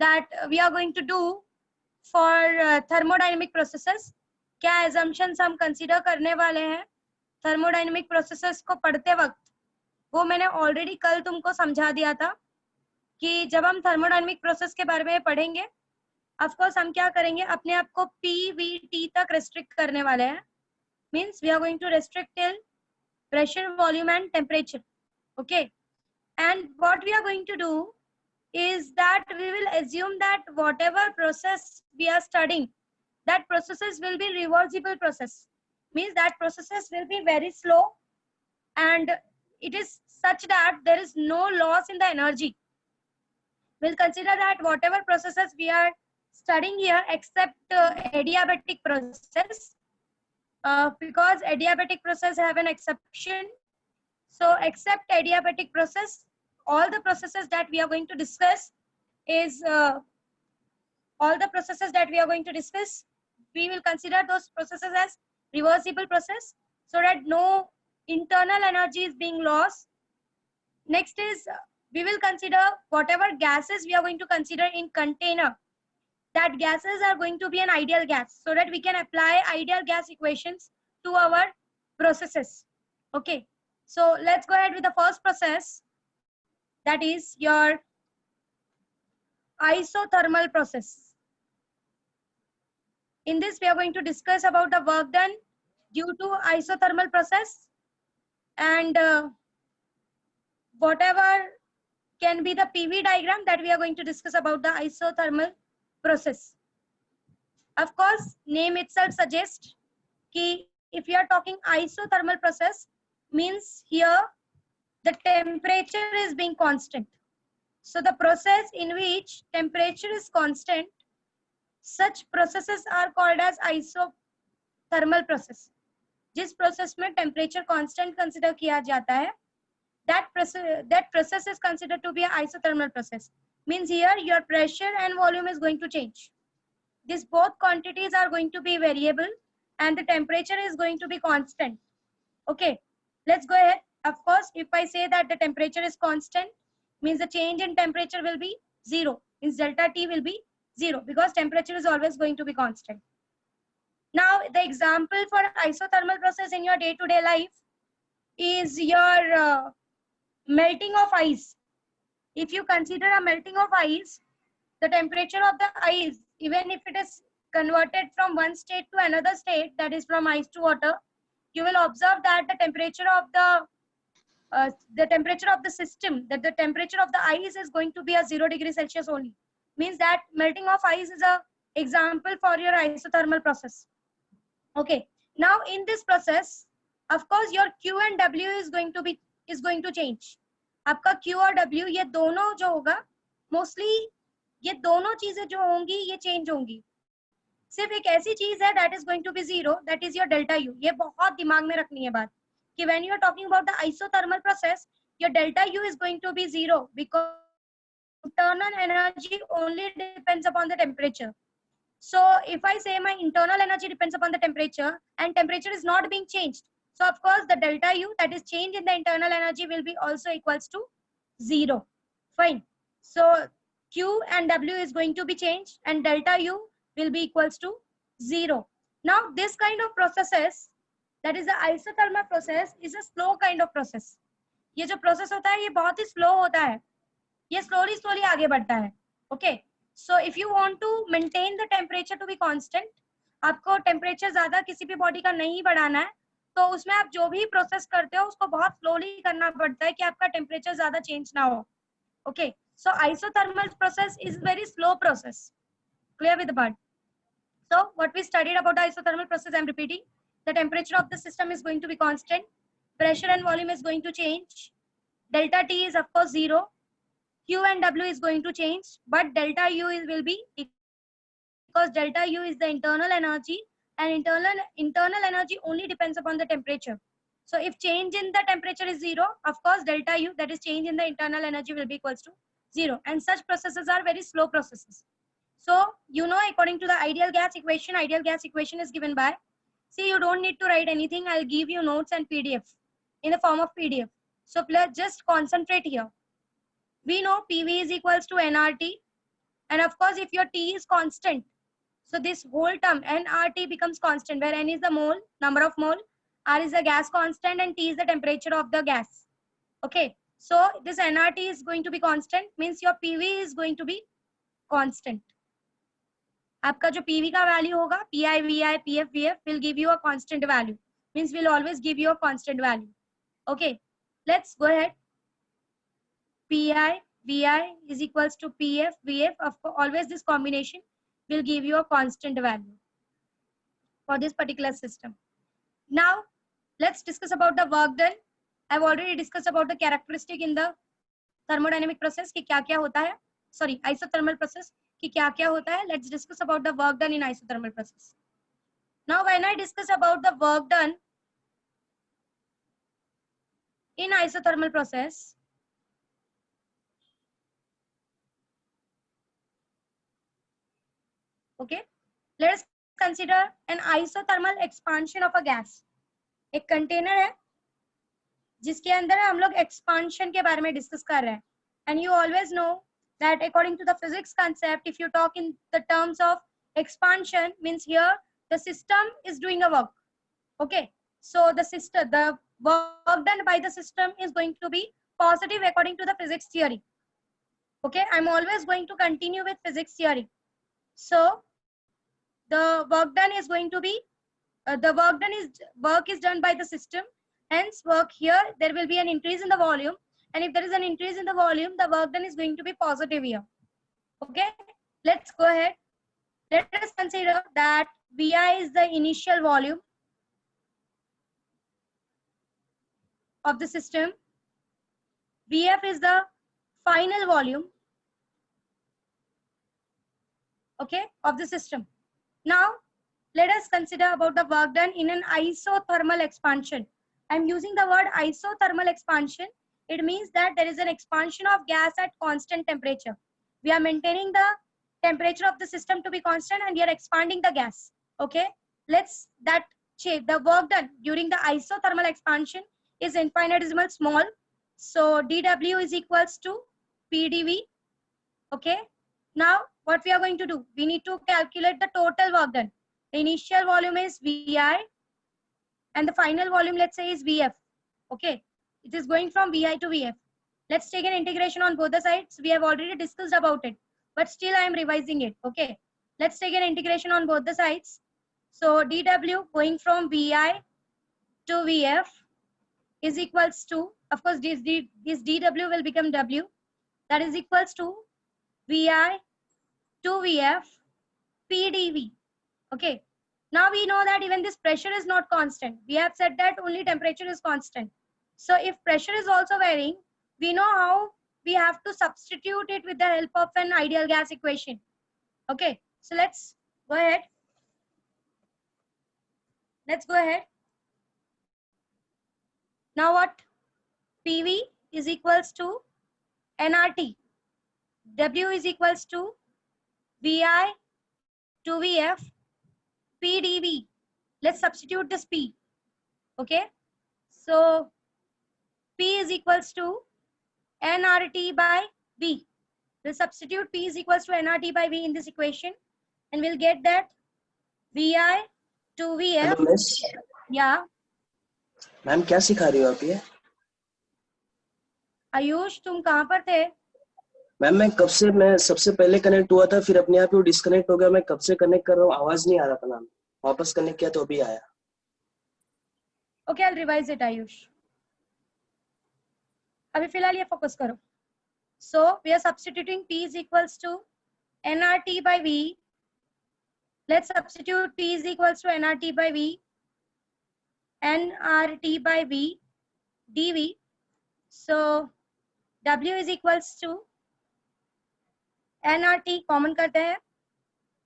that we are going to do for thermodynamic processes. क्या assumptions हम consider करने वाले हैं thermodynamic processes को पढ़ते वक्त, वो मैंने already कल तुमको समझा दिया था कि जब हम thermodynamic process के बारे में पढ़ेंगे, of course हम क्या करेंगे, अपने आप को PVT तक restrict करने वाले हैं. Means we are going to restrict till pressure, volume and temperature. Okay. And what we are going to do is that we will assume that whatever process we are studying, that processes will be reversible process. Means that processes will be very slow and it is such that there is no loss in the energy. We'll consider that whatever processes we are studying here except adiabatic process, because adiabatic process have an exception. So except adiabatic process, all the processes that we are going to discuss is we will consider those processes as reversible process so that no internal energy is being lost. Next is we will consider whatever gases we are going to consider in container, that gases are going to be an ideal gas so that we can apply ideal gas equations to our processes. Okay, so let's go ahead with the first process, that is your isothermal process. In this we are going to discuss about the work done due to isothermal process and whatever can be the PV diagram that we are going to discuss about the isothermal process. Of course, name itself suggests कि if you are talking isothermal process, means here the temperature is being constant. So the process in which temperature is constant, such processes are called as isothermal process. जिस process में temperature constant consider किया जाता है, that process is considered to be an isothermal process. Means here your pressure and volume is going to change. These both quantities are going to be variable and the temperature is going to be constant. Okay, let's go ahead. Of course, if I say that the temperature is constant, means the change in temperature will be 0. Means delta T will be 0 because temperature is always going to be constant. Now, the example for isothermal process in your day-to-day life is your melting of ice. If you consider a melting of ice, the temperature of the ice, even if it is converted from one state to another state, that is from ice to water, you will observe that the temperature of the system, that the temperature of the ice is going to be a 0 degree Celsius only. Means that melting of ice is a example for your isothermal process. Okay. Now in this process, of course, your Q and W is going to change. आपका Q और W ये दोनों जो होगा, mostly ये दोनों चीजें जो होंगी ये change होंगी. सिर्फ एक ऐसी चीज है that is going to be 0, that is your delta U. ये बहुत दिमाग में रखनी है बात कि when you are talking about the isothermal process, your delta U is going to be 0 because internal energy only depends upon the temperature. So if I say my internal energy depends upon the temperature and temperature is not being changed, so of course the delta U, that is change in the internal energy, will be also equals to 0. Fine. So Q and W is going to be changed and delta U will be equals to 0. Now this kind of processes, that is the isothermal process, is a slow kind of process. ये जो process होता है ये बहुत ही slow होता है, ये slowly आगे बढ़ता है. Okay. So if you want to maintain the temperature to be constant, आपको temperature ज़्यादा किसी भी body का नहीं बढ़ाना है, तो उसमें आप जो भी process करते हो उसको बहुत slowly करना पड़ता है कि आपका temperature ज़्यादा change ना हो. Okay. So isothermal process is very slow process. Clear with the part? So what we studied about the isothermal process, I am repeating. The temperature of the system is going to be constant. Pressure and volume is going to change. Delta T is of course 0. Q and W is going to change, but delta U will be, because delta U is the internal energy and internal energy only depends upon the temperature. So if change in the temperature is 0, of course delta U, that is change in the internal energy, will be equals to 0. And such processes are very slow processes. So you know, according to the ideal gas equation is given by, see, you don't need to write anything. I'll give you notes and PDF in the form of PDF. So let's just concentrate here. We know PV is equals to nRT And of course, if your T is constant, so this whole term nRT becomes constant, where N is the mole, number of mole, R is the gas constant, and T is the temperature of the gas. Okay, so this nRT is going to be constant, means your PV is going to be constant. आपका जो PV का value होगा, PI, VI, PF, VF will give you a constant value. Means will always give you a constant value. Okay, let's go ahead. PI, VI is equals to PF, VF. Of course, always this combination will give you a constant value for this particular system. Now, let's discuss about the work done. I've already discussed about the characteristic in the thermodynamic process कि क्या क्या होता है. Sorry, isothermal process कि क्या क्या होता है. Let's discuss about the work done in isothermal process. Now, when I discuss about the work done in isothermal process, okay, let us consider an isothermal expansion of a gas. एक container है जिसके अंदर हम लोग expansion के बारे में discuss कर रहे हैं. And you always know that according to the physics concept, if you talk in the terms of expansion, means here the system is doing a work. Okay, so the work done by the system is going to be positive according to the physics theory. Okay, I'm always going to continue with physics theory. So the work done is going to be work is done by the system. Hence, work here, there will be an increase in the volume. And if there is an increase in the volume, the work done is going to be positive here. Okay, let's go ahead. Let us consider that VI is the initial volume of the system. VF is the final volume, okay, of the system. Now, let us consider about the work done in an isothermal expansion. I'm using the word isothermal expansion. It means that there is an expansion of gas at constant temperature. We are maintaining the temperature of the system to be constant and we are expanding the gas. Okay, the work done during the isothermal expansion is infinitesimal small. So dW is equals to PdV. Okay, now what we are going to do? We need to calculate the total work done. The initial volume is VI and the final volume, let's say, is VF. Okay, it is going from VI to VF. Let's take an integration on both the sides. We have already discussed about it, but still I am revising it. Okay, let's take an integration on both the sides. So dW going from VI to VF is equals to, of course, this dW will become W. That is equals to VI to VF PdV. Okay, now we know that even this pressure is not constant. We have said that only temperature is constant. So if pressure is also varying, we know how we have to substitute it with the help of an ideal gas equation. Okay, so let's go ahead. Now what? PV is equals to nRT. W is equals to VI to VF PdV. Let's substitute this P. Okay, so P is equals to nRT by V. We'll substitute P is equals to nRT by V in this equation and we'll get that VI to VF. Hello, miss. Yeah. Ma'am क्या सिखा रही हो आप ये? आयुष, तुम कहाँ पर थे? मैम मैं सबसे पहले कनेक्ट हुआ था, फिर अपने आप ही डिस्कनेक्ट हो गया. मैं कब से कनेक्ट कर रहा हूँ, आवाज नहीं आ रहा था मैम. वापस कनेक्ट किया तो अभी आया. Okay, I'll revise it, Ayush. अभी फिलहाल ये फोकस करो. So we are substituting P is equals to nRT by V. Let's substitute P is equals to nRT by V. nRT by V dV. So W is equals to nRT common करते हैं.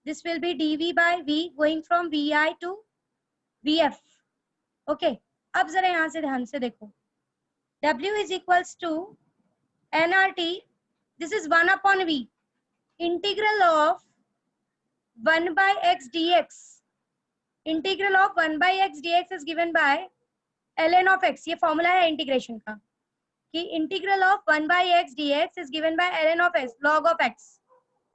This will be dV by V going from VI to VF. Okay, अब जरा यहाँ से ध्यान से देखो. W is equals to nRT. This is 1 upon V. Integral of 1 by x dx. Integral of 1 by x dx is given by ln of x. ये formula है integration का कि integral of 1 by x dx is given by ln of x, log of x.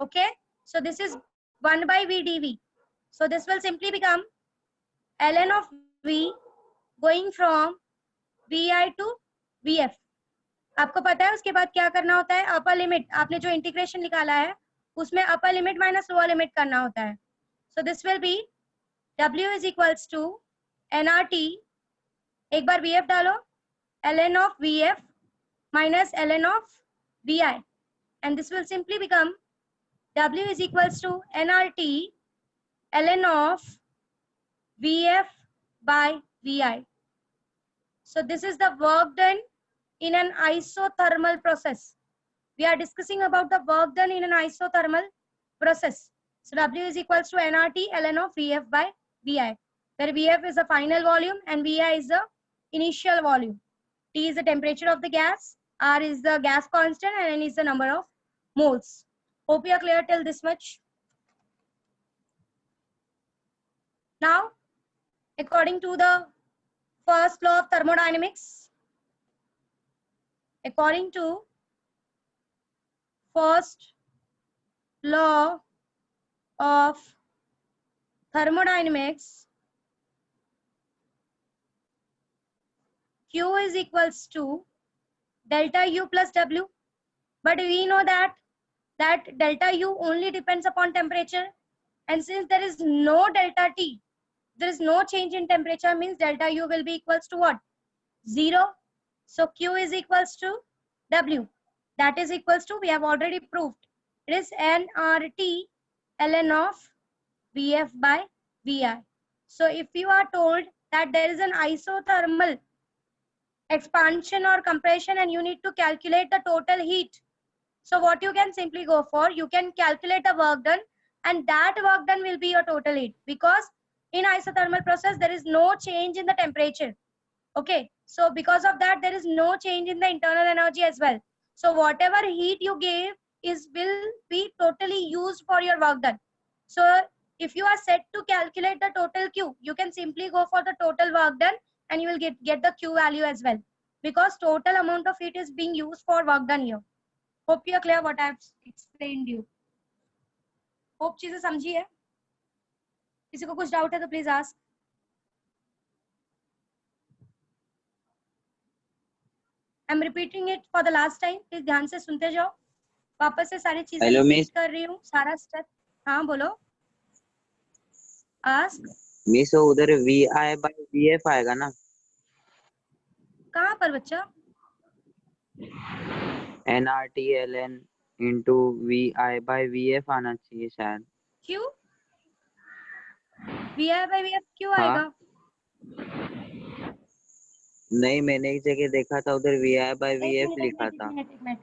Okay, so this is 1 by V dV. So this will simply become ln of V going from Vi to Vf. आपको पता है उसके बाद क्या करना होता है, upper limit, आपने जो इंटीग्रेशन निकाला है उसमें upper limit minus lower limit करना होता है. So this will be W is equals to nRT, एक बार Vf डालो, ln of Vf minus ln of Vi, and this will simply become W is equals to nRT ln of Vf by Vi. So this is the work done in an isothermal process. We are discussing about the work done in an isothermal process. So W is equals to nRT ln of Vf by Vi, where Vf is the final volume and Vi is the initial volume. T is the temperature of the gas, R is the gas constant, and N is the number of moles. Hope you are clear till this much. Now, according to the first law of thermodynamics, according to first law of thermodynamics, Q is equals to delta U plus W. But we know that delta U only depends upon temperature. And since there is no delta T, there is no change in temperature, means delta U will be equals to what? 0. So Q is equals to W. That is equals to, we have already proved, it is nRT ln of Vf by Vi. So if you are told that there is an isothermal expansion or compression and you need to calculate the total heat, so what you can simply go for, you can calculate the work done, and that work done will be your total heat, because in isothermal process there is no change in the temperature. Okay, so because of that there is no change in the internal energy as well. So whatever heat you gave will be totally used for your work done. So if you are set to calculate the total Q, you can simply go for the total work done and you will get the Q value as well, because total amount of heat is being used for work done here. Hope you are clear what I have explained you. Hope चीजें समझी है. किसी को कुछ doubt है तो please ask. I'm repeating it for the last time. Please ध्यान से सुनते जाओ. वापस से सारी चीजें रिपीट कर रही हूँ, सारा स्टेप. हाँ बोलो. आस्क. मिस उधर VI by VF आएगा ना? कहाँ पर बच्चा? nRT ln into VI by VF आना चाहिए शायद. क्यों? VI by VF क्यों हाँ? आएगा? नहीं, मैंने एक जगह देखा था उधर VI by VF लिखा था. एक मिनट.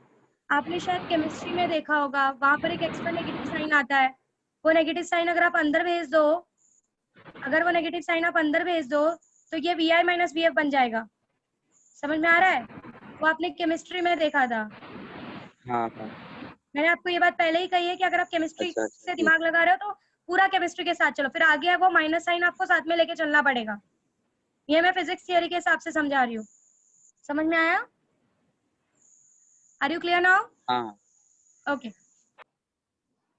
आपने शायद केमिस्ट्री में देखा होगा, वहां पर एक एक्स्ट्रा नेगेटिव साइन आता है. वो नेगेटिव साइन अगर आप अंदर भेज दो, अगर वो नेगेटिव साइन आप अंदर भेज दो तो ये VI माइनस VF बन जाएगा. समझ में आ रहा है? वो आपने केमिस्ट्री में देखा था. हाँ. मैंने आपको ये बात पहले ही कही है कि अगर आप केमिस्ट्री से दिमाग लगा रहे हो तो पूरा केमिस्ट्री के साथ चलो, फिर आगे है वो माइनस साइन आपको साथ में लेके चलना पड़ेगा. ये मैं फिजिक्स थियरी के हिसाब से समझा रही हूँ. समझ में आया? Are you clear now? हाँ. Okay.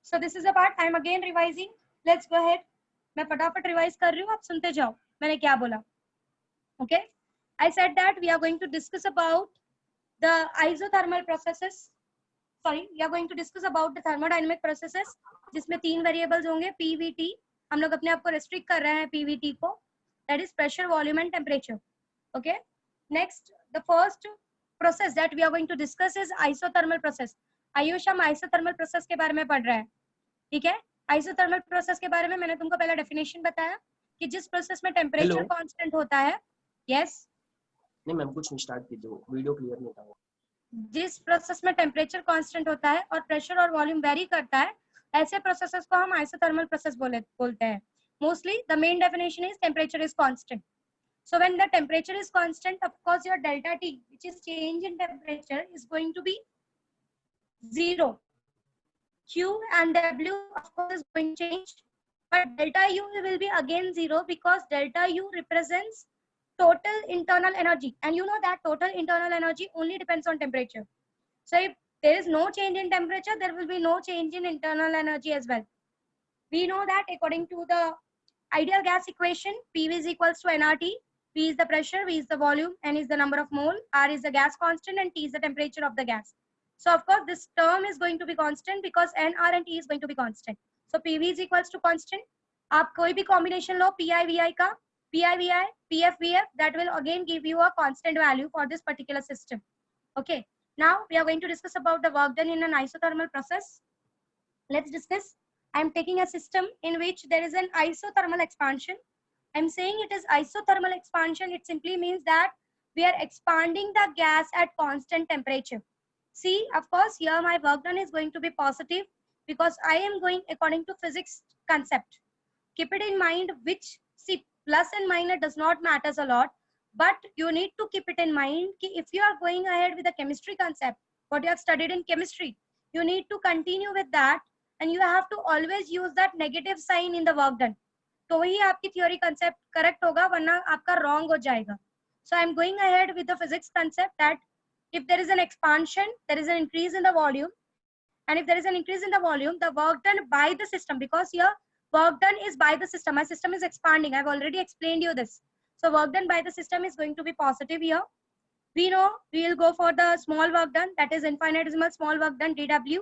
So this is a part I am again revising. Let's go ahead. मैं फटाफट रिवाइज कर रही हूँ, आप सुनते जाओ मैंने क्या बोला. Okay, I said that we are going to discuss about the isothermal processes. Sorry, we are going to discuss about the thermodynamic processes, जिसमें 3 वेरिएबल्स होंगे PVT. हम लोग अपने आप को रिस्ट्रिक्ट कर रहे हैं PVT को, that is pressure, volume and temperature. Okay, next the first process that we are going to discuss is isothermal process. Ayush हम isothermal process के बारे में पढ़ रहे हैं. ठीक है, isothermal process के बारे में मैंने तुमको पहला डेफिनेशन बताया कि जिस प्रोसेस में टेम्परेचर कांस्टेंट होता है. यस. नहीं मैम कुछ नहीं, स्टार्ट कीजिए, वीडियो क्लियर नहीं था. जिस प्रोसेस में टेम्परेचर कांस्टेंट होता है और प्रेशर और वॉल्यूम वेरी करता है, ऐसे प्रोसेसेस को हम आइसोथर्मल प्रोसेस बोलते हैं. Mostly the main definition is temperature is constant. So when the temperature is constant, of course your delta T, which is change in temperature, is going to be 0. Q and W of course is going to change, but delta U will be again 0 because delta U represents total internal energy, and you know that total internal energy only depends on temperature. So if there is no change in temperature, there will be no change in internal energy as well. We know that according to the ideal gas equation, PV is equals to nRT. P is the pressure, V is the volume, N is the number of mole, R is the gas constant, and T is the temperature of the gas. So of course, this term is going to be constant because N, R, and T is going to be constant. So PV is equals to constant. आप कोई भी combination लो PI, VI का, PI, VI, PF, VF, that will again give you a constant value for this particular system. Okay. Now we are going to discuss about the work done in an isothermal process. Let's discuss. I am taking a system in which there is an isothermal expansion. I'm saying it is isothermal expansion. It simply means that we are expanding the gas at constant temperature. See, of course, here my work done is going to be positive because I am going according to physics concept. Keep it in mind, which, see, plus and minus does not matter a lot, but you need to keep it in mind कि if you are going ahead with the chemistry concept, what you have studied in chemistry, you need to continue with that and you have to always use that negative sign in the work done. तो ही आपकी theory concept correct होगा, वरना आपका wrong हो जाएगा. So I am going ahead with the physics concept that if there is an expansion, there is an increase in the volume, and if there is an increase in the volume, the work done by the system, because here work done is by the system, my system is expanding. I've already explained you this. So work done by the system is going to be positive here. We know we will go for the small work done, that is infinitesimal small work done, dW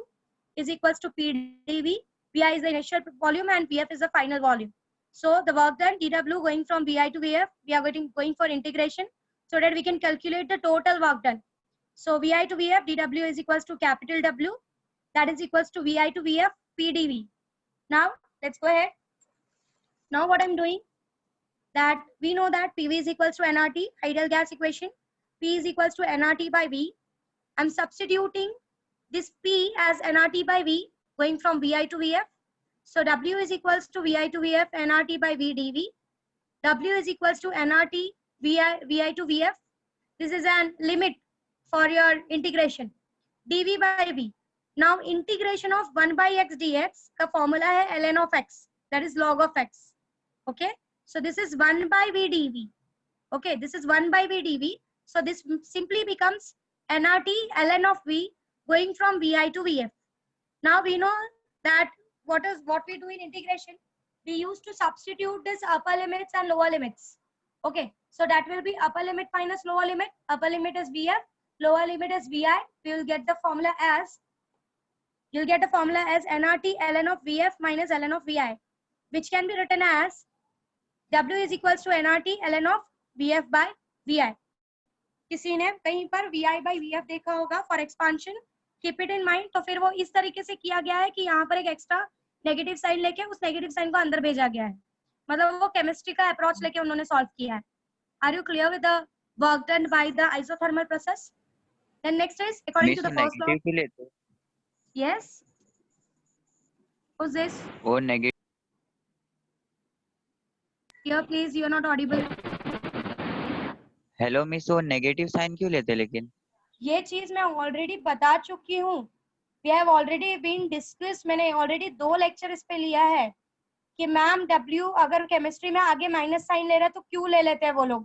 is equals to PdV. Vi is the initial volume and Vf is the final volume. So the work done dW going from Vi to Vf, we are going for integration so that we can calculate the total work done. So Vi to Vf, dW is equals to capital W, that is equals to Vi to Vf, PdV. Now let's go ahead. Now what I'm doing, that we know that PV is equals to nRT, ideal gas equation. P is equals to nRT by V. I'm substituting this P as nRT by V going from Vi to Vf. So W is equals to Vi to Vf nRT by V dV. W is equals to nRT Vi to Vf. This is an limit for your integration. dV by V. Now integration of 1 by x dx का formula है ln of x, that is log of x. Okay. So this is 1 by V dV. Okay, this is 1 by V dV. So this simply becomes nRT ln of V going from Vi to Vf. Now we know that what we do in integration, we used to substitute this upper limits and lower limits. Okay, so that will be upper limit minus lower limit. Upper limit is Vf, lower limit is Vi. We will get the formula as, you'll get the formula as nRT ln of Vf minus ln of Vi, which can be written as W is equals to nRT ln of Vf by Vi. किसी ने कहीं पर Vi by Vf देखा होगा for expansion, keep it in mind. तो फिर वो इस तरीके से किया गया है कि यहाँ पर एक एक्स्ट्रा नेगेटिव साइन लेके उस नेगेटिव साइन को अंदर भेजा गया है, मतलब वो केमिस्ट्री का अप्रोच लेके उन्होंने सॉल्व किया है. Are you clear with the work done by the isothermal process? Then next is according to the first law. Yes. Who's this? वो negative. Here please, you are not audible. Hello miss, वो negative sign क्यों लेते लेकिन? ये चीज मैं already बता चुकी हूँ. We have already been discussed. मैंने ऑलरेडी 2 लेक्चर इस पे लिया है कि मैम W अगर केमिस्ट्री में आगे माइनस साइन ले रहा है तो क्यों ले लेते हैं वो लोग.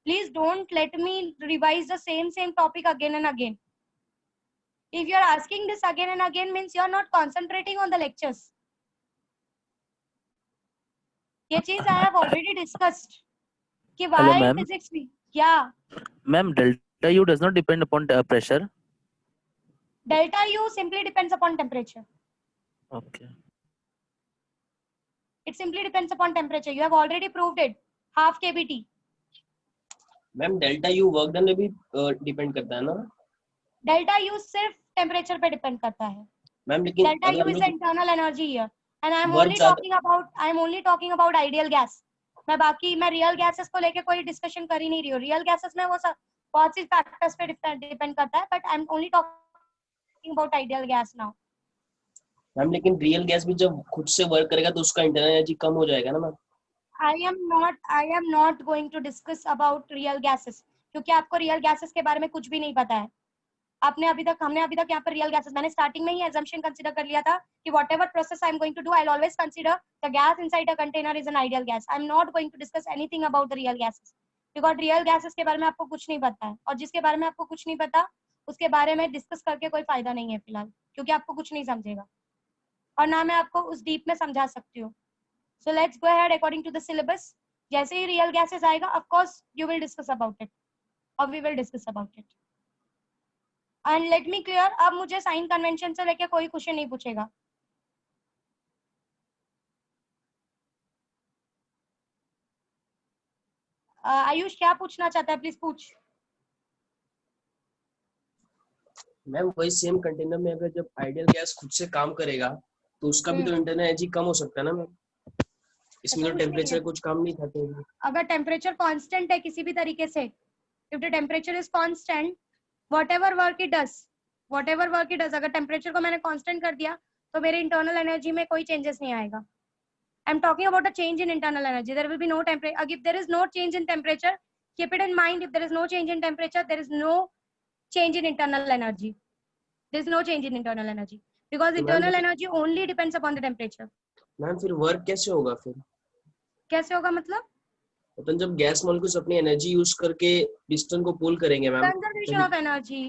Please don't let me revise the same topic again and again. If you are asking this again and again means you are not concentrating on the lectures. ये चीज I have already discussed कि why in physics में. Yeah. Ma'am, delta U does not depend upon pressure. Delta U simply depends upon temperature. Okay. It simply depends upon temperature. You have already proved it. Half kBT. Ma'am delta U work done में भी depend करता है ना? Delta U सिर्फ temperature पे depend करता है ma'am, लेकिन delta U is internal energy here and I am only talking about ideal gas. मैं रियल गैसेस को लेके कोई डिस्कशन कर ही नहीं रही हूँ. रियल गैसेस में वो सब बहुत सी फैक्टर्स पे डिपेंड करता है, but I am only talking about ideal gas now. Ma'am लेकिन रियल गैस भी जब खुद से वर्क करेगा तो उसका इंटरनल एनर्जी कम हो जाएगा ना ma'am? I am not going to discuss about real gases क्योंकि आपको रियल गैसेस के बारे में कुछ भी नहीं पता है. हमने अभी तक यहाँ पर रियल गैसेस, मैंने स्टार्टिंग में ही assumption कंसीडर कर लिया था कि whatever process I am going to do, I'll always consider the gas inside a container is an ideal gas. I am not going to discuss anything about the real gases because real gases के बारे में आपको कुछ नहीं पता है, और जिसके बारे में आपको कुछ नहीं पता उसके बारे में डिस्कस करके कोई फायदा नहीं है फिलहाल, क्योंकि आपको कुछ नहीं समझेगा और ना मैं आपको उस डीप में समझा सकती हूँ. So let's go ahead according to the syllabus. जैसे ही रियल गैसेस आएगा of course you will discuss about it और we will discuss about it. And let me clear, अब मुझे साइन कन्वेंशन से लेके कोई क्वेश्चन नहीं पूछेगा. आयुष क्या पूछना चाहता है, प्लीज पूछ. मैम वही सेम कंटेनर में अगर जब आइडियल गैस खुद से काम करेगा तो उसका भी तो इंटरनल एनर्जी कम हो सकता है ना मैम. इसमें तो कुछ नहीं टेम्परेचर है. कुछ काम नहीं करते. अगर टेम्परेचर कांस्टेंट है किसी भी तरीके से, if the temperature is constant, whatever work it does, अगर टेम्परेचर को मैंने कांस्टेंट कर दिया तो मेरे इंटरनल एनर्जी में कोई चेंजेस नहीं आएगा. I am talking about a change in internal energy. There will be no temperature. If there is no change in temperature, keep it in mind, if there is no change in temperature, there is no change in internal energy. There is no change in internal energy because तो internal energy only depends upon the temperature. Ma'am फिर work कैसे होगा फिर? कैसे होगा मतलब? मतलब जब गैस मॉलिक्यूल्स अपनी एनर्जी यूज करके पिस्टन को पुल करेंगे ma'am. Conservation of energy,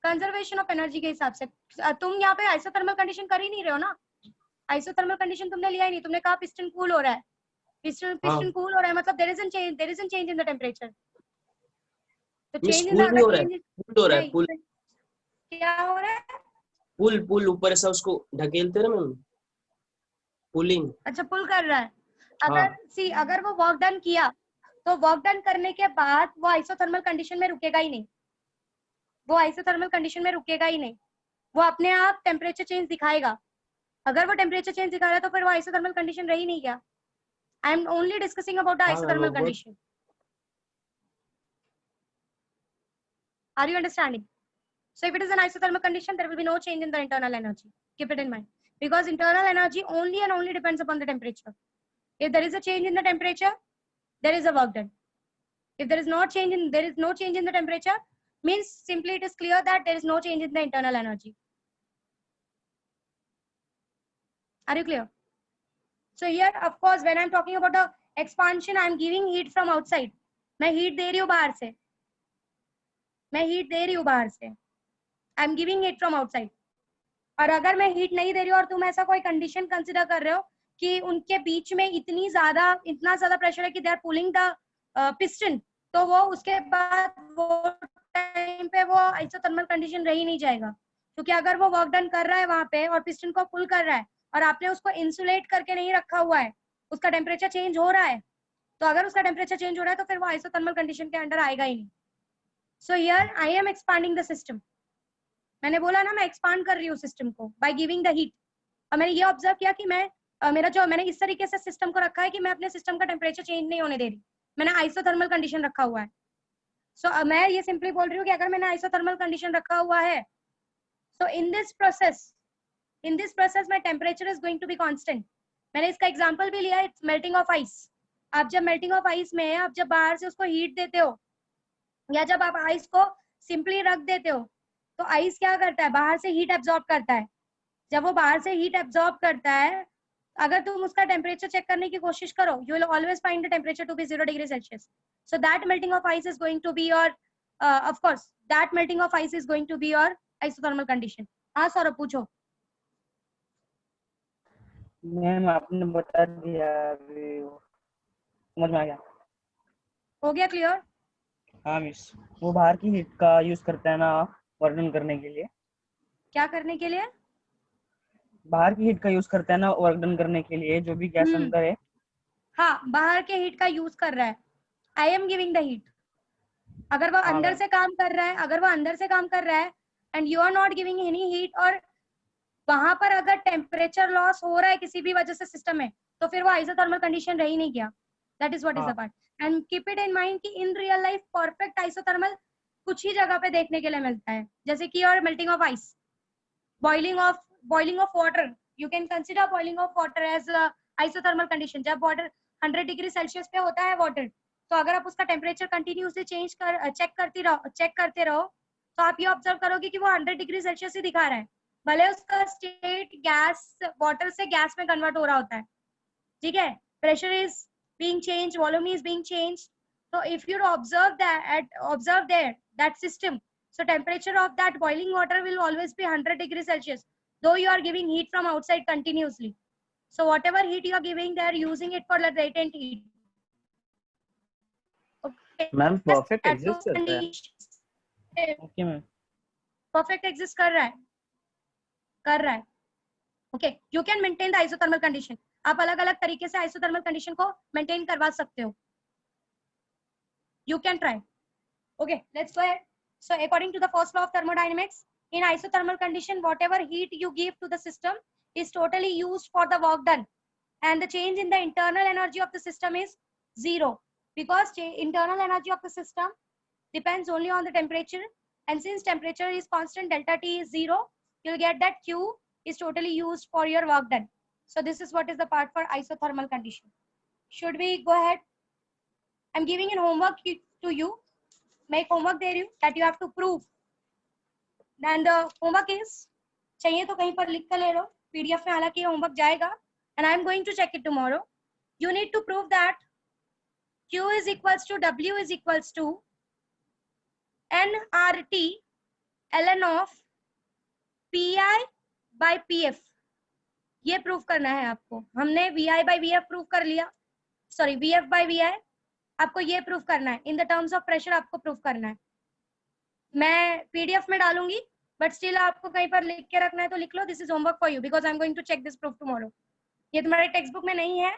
conservation of energy के हिसाब से. तुम यहाँ पे आइसोथर्मल कंडीशन कर ही नहीं रहे हो ना. आइसोथर्मल कंडीशन तुमने लिया ही नहीं. तुमने कहा पिस्टन कूल हो रहा है, पिस्टन कूल हो रहा है, मतलब there isn't change in the temperature. तो चेंज इन पुल हो रहा है पुल. क्या हो रहा है? पुल ऊपर ऐसा उसको ढकेलते ना मैम, पुलिंग. अच्छा पुल कर रहा है. अगर वो वर्क डन किया तो वर्क डन करने के बाद वो आइसोथर्मल कंडीशन में रुकेगा ही नहीं. वो आइसोथर्मल कंडीशन में रुकेगा ही नहीं. वो अपने आप टेम्परेचर चेंज दिखाएगा. अगर वो टेम्परेचर चेंज दिखा रहा है तो फिर वो आइसोथर्मल कंडीशन रही नहीं क्या. I am only discussing about the isothermal condition. Are you understanding? So if it is an isothermal condition, there will be no change in the internal energy. Keep it in mind. Because internal energy only and only depends upon the temperature. If there is a change in the temperature, there is a work done. If there is no change in the temperature, means simply it is clear that there is no change in the internal energy. Are you clear? So here, of course, when I am talking about the expansion, I am giving heat from outside. मैं heat दे रही हूँ बाहर से. आई am giving it from outside. और अगर मैं heat नहीं दे रही हूँ और तुम ऐसा कोई कंडीशन कंसिडर कर रहे हो कि उनके बीच में इतना ज्यादा प्रेशर है कि they are pulling the piston, तो वो उसके बाद वो टाइम पे वो आइसोथर्मल कंडीशन रही नहीं जाएगा. क्योंकि अगर वो वर्क डन कर रहा है वहां पे और पिस्टन को पुल कर रहा है और आपने उसको इंसुलेट करके नहीं रखा हुआ है, उसका टेम्परेचर चेंज हो रहा है, तो अगर उसका टेम्परेचर चेंज हो रहा है तो फिर वो आइसोथर्मल कंडीशन के अंडर आएगा ही नहीं. So here I am expanding the system. मैंने बोला ना मैं एक्सपांड कर रही हूँ सिस्टम को बाय गिविंग द हीट. और मैंने ये ऑब्जर्व किया कि मैंने इस तरीके से सिस्टम को रखा है कि मैं अपने सिस्टम का टेम्परेचर चेंज नहीं होने दे रही. मैंने आइसोथर्मल कंडीशन रखा हुआ है. सो मैं ये सिंपली बोल रही हूँ कि अगर मैंने आइसोथर्मल कंडीशन रखा हुआ है, so in this process my temperature is going to be constant. मैंने इसका एग्जांपल भी लिया है, इट्स मेल्टिंग ऑफ आइस. आप जब मेल्टिंग ऑफ आइस में आप जब बाहर से उसको हीट देते हो या जब आप आइस को सिंपली रख देते हो तो आइस क्या करता है, बाहर से हीट एब्जॉर्ब करता है. जब वो बाहर से हीट एब्जॉर्ब करता है, अगर तुम उसका टेम्परेचर चेक करने की कोशिश करो, you will always find the temperature to be 0 degree Celsius. So that melting of ice is going to be your of course that melting of ice is going to be your isothermal condition. हाँ सौरभ पूछो. Ma'am आपने बता दिया, समझ में आ गया. हो गया क्लियर? हाँ मिस, वो बाहर की हीट का यूज करता है ना वर्णन करने के लिए. क्या करने के लिए? बाहर की हीट का यूज करता है ना वर्णन करने के लिए, जो भी गैस अंदर है. हाँ, बाहर के हीट का यूज कर रहा है. I am giving the heat. अगर वो अंदर से काम कर रहा है, and you are not giving any heat, और वहां पर अगर टेम्परेचर लॉस हो रहा है किसी भी वजह से सिस्टम में, तो फिर वो आइसोथर्मल कंडीशन रही नहीं गया. That is what is the part. And keep it in mind कि in real life perfect isothermal कुछ ही जगह पे देखने के लिए मिलता है, जैसे कि और melting of ice, boiling of water. You can consider boiling of water as isothermal condition. जब वाटर 100 डिग्री सेल्सियस पे होता है वाटर, तो अगर आप उसका टेम्परेचर कंटिन्यूसली चेक करते रहो तो आप ये ऑब्जर्व करोगे कि वो 100 डिग्री सेल्सियस ही दिखा रहा है, भले उसका स्टेट गैस वाटर से गैस में कन्वर्ट हो रहा होता है. ठीक है, pressure is being changed, volume is being changed. So if you observe there that system, So temperature of that boiling water will always be 100 degrees Celsius, though you are giving heat from outside continuously. So whatever heat you are giving, they are using it for the latent heat. Okay. Ma'am perfect At exist those करता है. conditions, okay ma'am. perfect exist कर रहा है. Okay, you can maintain the isothermal condition. आप अलग अलग तरीके से isothermal condition को maintain करवा सकते हो. You can try. Okay, let's go ahead. So according to the first law of thermodynamics, in isothermal condition, whatever heat you give to the system is totally used for the work done, and the change in the internal energy of the system is zero, because internal energy of the system depends only on the temperature, and since temperature is constant, delta T is zero, you'll get that Q is totally used for your work done. So this is what is the part for isothermal condition. Should we go ahead? I'm giving an homework to you. मैं एक homework दे रही हूँ that you have to prove. And the homework is, चाहिए तो कहीं पर लिख कर ले लो, PDF में हालांकि ये होमवर्क जाएगा, and I am going to check it tomorrow. You need to prove that Q is equals to W is equals to nRT ln of PI by PF. ये प्रूव करना है आपको. हमने VI by VF प्रूव कर लिया, sorry VF by VI. आपको ये proof करना है in the terms of pressure. आपको प्रूफ करना है. मैं PDF में डालूंगी, बट स्टिल आपको कहीं पर लिख के रखना है तो लिख लो. This is homework for you because I am going to check this proof tomorrow. ये तुम्हारे टेक्स्ट बुक में नहीं है,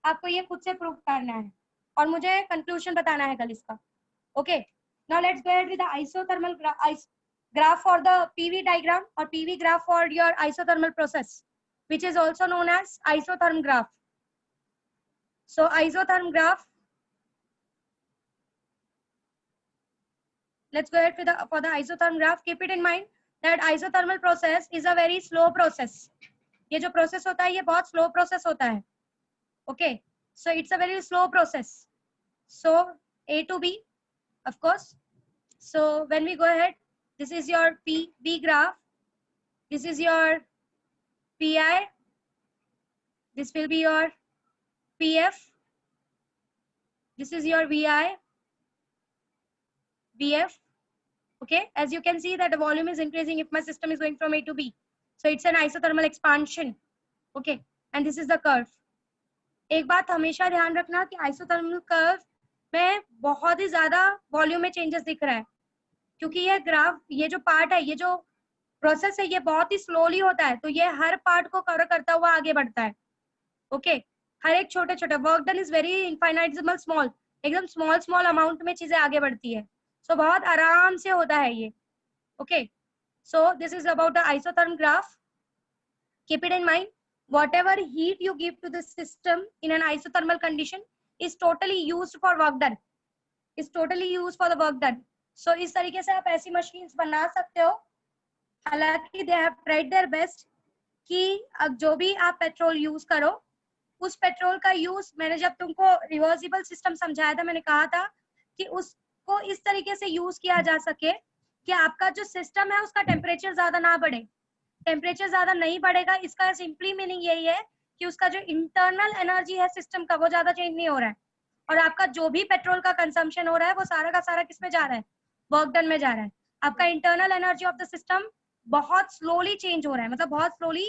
आपको ये खुद से प्रूफ करना है और मुझे कंक्लूजन बताना है कल इसका. Okay, now let's go ahead with the isothermal graph for the PV diagram और PV graph for your isothermal process, which is also known as isotherm graph. So isotherm graph, let's go ahead for the isotherm graph. Keep it in mind that isothermal process is a very slow process. ये जो process होता है ये बहुत slow process होता है. Okay, so it's a very slow process. So A to B, of course. So when we go ahead, this is your PV graph. This is your PI. This will be your PF. This is your VI. VF. Okay, as you can see that the volume is increasing if my system is going from A to B. So it's an isothermal expansion. Okay, and this is the curve. एक बात हमेशा ध्यान रखना कि isothermal curve में बहुत ही ज्यादा volume में चेंजेस दिख रहा है, क्योंकि ये ग्राफ, ये जो पार्ट है, ये जो प्रोसेस है, ये बहुत ही स्लोली होता है, तो ये हर पार्ट को कवर करता हुआ आगे बढ़ता है. ओके, हर एक छोटे छोटे work done is very infinitesimal small, एकदम स्मॉल स्मॉल अमाउंट में चीजें आगे बढ़ती है. सो बहुत आराम से होता है ये. Okay, so this is about the isotherm graph. Keep it in mind, whatever heat you give to the system in an isothermal condition is totally used for work done, is totally used for the work done. So इस तरीके से आप ऐसी machines बना सकते हो. हालांकि they have tried their best कि अब जो भी आप पेट्रोल यूज करो, उस पेट्रोल का यूज, मैंने जब तुमको रिवर्सिबल सिस्टम समझाया था, मैंने कहा था कि उसको इस तरीके से यूज किया जा सके कि आपका जो सिस्टम है उसका टेम्परेचर ज्यादा ना बढ़े. टेम्परेचर ज्यादा नहीं बढ़ेगा, इसका सिंपली मीनिंग यही है कि उसका जो इंटरनल एनर्जी है सिस्टम का, वो ज्यादा चेंज नहीं हो रहा है, और आपका जो भी पेट्रोल का कंजम्पशन हो रहा है वो सारा का सारा किस में जा रहा है, वर्क डन में जा रहा है. आपका internal energy of the system बहुत स्लोली चेंज हो रहा है, मतलब बहुत slowly,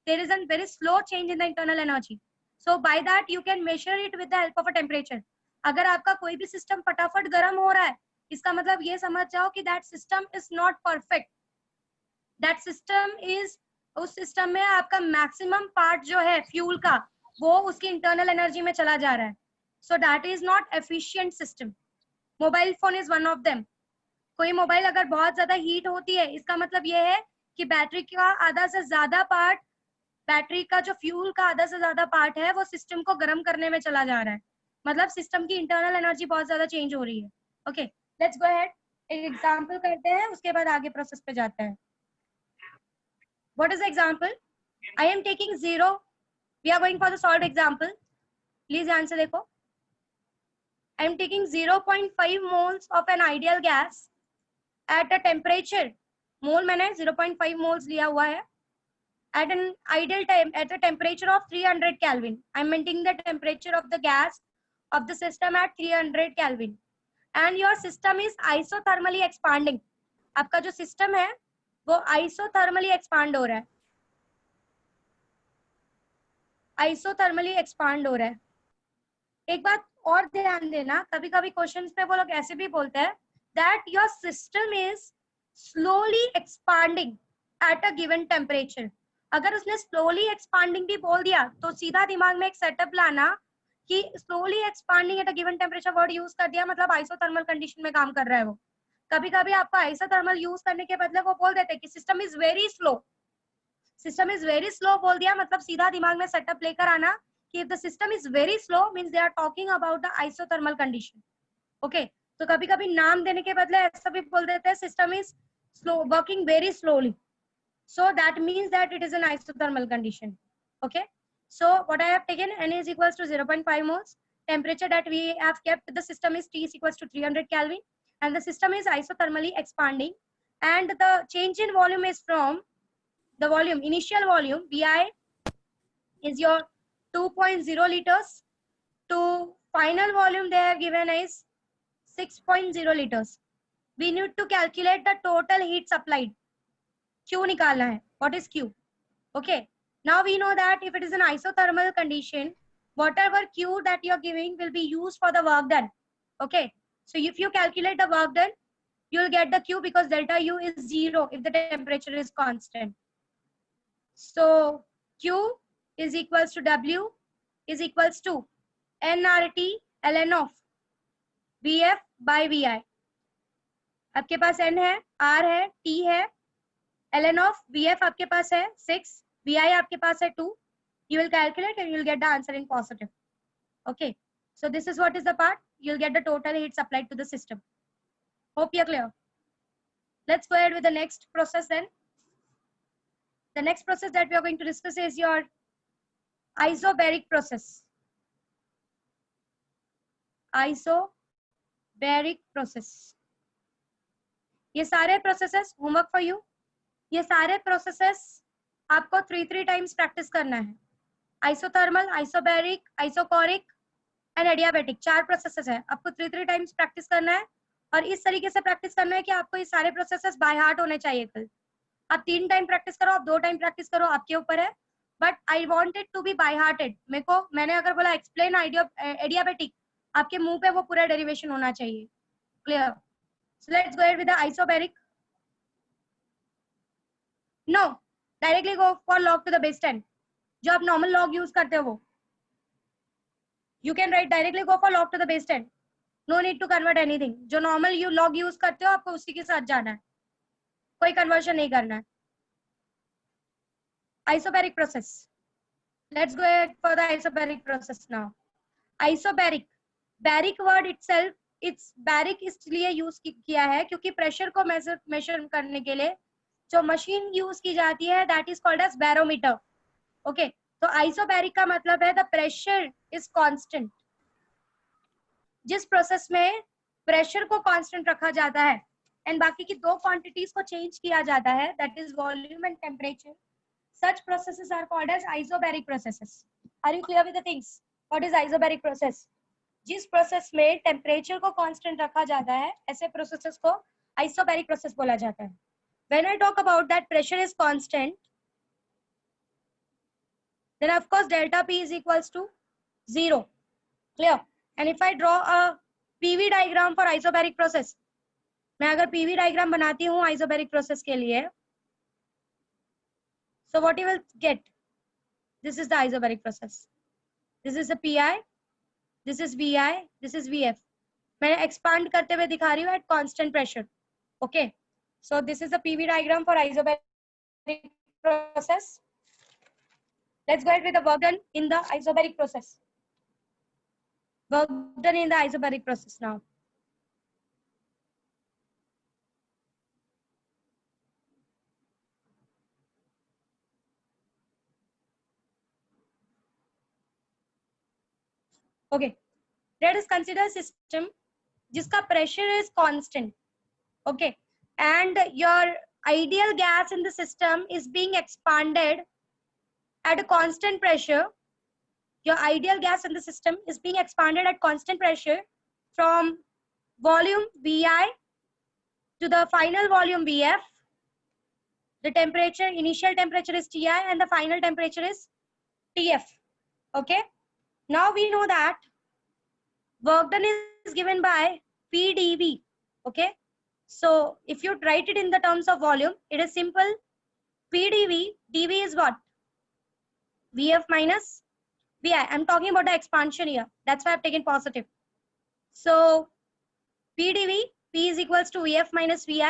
there is a very slow change in the internal energy. So by that you can measure it with the help of a temperature. अगर आपका कोई भी सिस्टम फटाफट गर्म हो रहा है, इसका मतलब ये समझ जाओ कि that system is not perfect. That system is, उस सिस्टम में आपका मैक्सिमम पार्ट जो है फ्यूल का, वो उसकी इंटरनल एनर्जी में चला जा रहा है. So that is not efficient system. Mobile phone is one of them. कोई मोबाइल अगर बहुत ज्यादा हीट होती है, इसका मतलब ये है कि बैटरी का आधा से ज्यादा पार्ट, बैटरी का जो फ्यूल का आधा से ज्यादा पार्ट है, वो सिस्टम को गर्म करने में चला जा रहा है. मतलब सिस्टम की इंटरनल एनर्जी बहुत ज्यादा चेंज हो रही है. ओके, लेट्स गो अहेड, एक एग्जांपल करते हैं, उसके बाद आगे प्रोसेस पे जाते हैं. What is the example? I am taking 0. We are going for the solved example. Please answer देखो. I am taking 0.5 moles of an ideal gas at a temperature. Mole मैंने 0.5 moles लिया हुआ है. At an ideal time, at a temperature of 300 Kelvin. I am maintaining the temperature of the gas of the system at 300 Kelvin. And your system is isothermally expanding. आपका जो system है वो isothermally expand हो रहा है, isothermally expand हो रहा है। एक बात और ध्यान देना, कभी कभी क्वेश्चंस में वो लोग ऐसे भी बोलते हैं that your system is slowly expanding at a given temperature. अगर उसने स्लोली एक्सपांडिंग भी बोल दिया तो सीधा दिमाग में एक सेटअप लाना कि slowly expanding at a given temperature word use कर दिया मतलब आइसोथर्मल कंडीशन में काम कर रहा है वो। कभी कभी आपको आइसोथर्मल यूज करने के बदले वो बोल देते हैं कि system is very slow, system is very slow बोल दिया मतलब सीधा दिमाग में सेटअप लेकर आना कि if the system is very slow means they are talking about the isothermal condition. Okay, तो कभी कभी नाम देने के बदले ऐसा भी बोल देते हैं system is slow working very slowly, so that means that it is an isothermal condition. Okay, so what I have taken, n is equals to 0.5 moles, temperature that we have kept with the system is T is equals to 300 Kelvin, and the system is isothermally expanding, and the change in volume is from the volume, initial volume Vi is your 2.0 liters to final volume they have given is 6.0 liters. We need to calculate the total heat supplied. Q निकालना है. What is Q? Okay. Now we know that if it is an isothermal condition, whatever Q that you are giving will be used for the work done. Okay. So if you calculate the work done, you will get the Q because delta U is 0 if the temperature is constant. So Q is equals to W is equals to nRT ln of Vf by Vi. आपके पास n है, R है, T है, ln of Vf आपके पास है 6, Vi आपके पास है 2. You will calculate and you will get the answer in positive. Okay, so this is what is the part. You will get the total heat supplied to the system. Hope you are clear. Let's go ahead with the next process then. The next process that we are going to discuss is your isobaric process. Isobaric process. ये सारे processes homework for you, ये सारे processes आपको 3 times practice करना है. Isothermal, isobaric, isochoric and adiabatic 4 processes है. आपको 3 times practice करना है और इस तरीके से प्रैक्टिस करना है कि आपको ये सारे प्रोसेसेस बाय हार्ट होने चाहिए. कल आप 3 टाइम प्रैक्टिस करो, आप 2 टाइम प्रैक्टिस करो, आपके ऊपर है. But I want it to be by hearted. मैंने अगर बोला एक्सप्लेन एडियाबैटिक, आपके मुंह पे वो पूरा डेरिवेशन होना चाहिए. Clear? So let's go ahead with the isobaric. No, directly go for log to the base 10. जो आप normal log use करते हो वो. You can write directly go for log to the base 10. No need to convert anything. जो normal you log use करते हो आपको उसी के साथ जाना है. कोई conversion नहीं करना है. Isobaric process. Let's go ahead for the isobaric process now. Isobaric. Baric word itself, it's baric इसलिए यूज किया है क्योंकि प्रेशर को मेजर करने के लिए जो मशीन यूज की जाती है that is called as barometer. Okay, तो आइसोबैरिक का मतलब है द प्रेशर इज कांस्टेंट. जिस प्रोसेस में प्रेशर को कांस्टेंट रखा जाता है एंड बाकी की 2 क्वांटिटीज को चेंज किया जाता है that is volume and temperature, such processes are called as isobaric processes. Are you clear with the things? What is isobaric process? जिस प्रोसेस में टेम्परेचर को कांस्टेंट रखा जाता है ऐसे प्रोसेसेस को आइसोबैरिक प्रोसेस बोला जाता है. When I talk about that pressure is constant, then of course delta P is equals to 0. Clear? And if I draw a PV diagram for isobaric process, मैं अगर PV diagram बनाती हूँ isobaric process के लिए, so what you will get? This is the isobaric process. This is the PI. This is Vi, this is Vf. मैं expand करते हुए दिखा रही हूँ at constant pressure. Okay. So this is the PV diagram for isobaric process. Let's go ahead with the work done in the isobaric process. Work done in the isobaric process now. Okay. Let us consider a system जिसका pressure is constant. Okay. And your ideal gas in the system is being expanded at a constant pressure. Your ideal gas in the system is being expanded at constant pressure from volume Vi to the final volume Vf. The temperature, initial temperature is Ti and the final temperature is Tf. Okay. Now we know that work done is given by PdV. Okay. So if you write it in the terms of volume, it is simple. PdV, dV is what? Vf minus Vi. I'm talking about the expansion here. That's why I've taken positive. So PdV, P is equals to Vf minus Vi.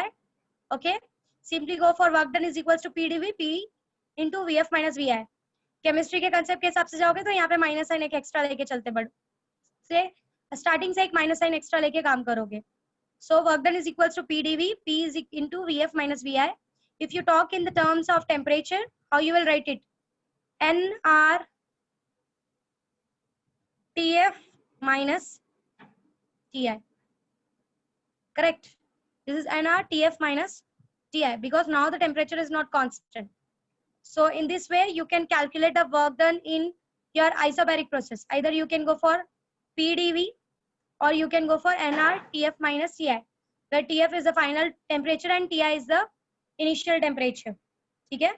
Okay. Simply go for work done is equals to PdV, P into Vf minus Vi. Chemistry के concept के हिसाब से जाओगे तो यहाँ पे minus sign एक extra लेके चलते बढ़ से स्टार्टिंग से एक माइनस साइन एक्स्ट्रा लेके काम करोगे. So work done is equals to PdV, P is into Vf minus Vi. If you talk in the terms of temperature, how you will write it? NR Tf minus Ti. Correct. This is NR Tf minus Ti because now the temperature is not constant. So in this way, you can calculate the work done in your isobaric process. Either you can go for PdV or you can go for NR Tf minus Ti, where Tf is the final temperature and Ti is the initial temperature. Okay?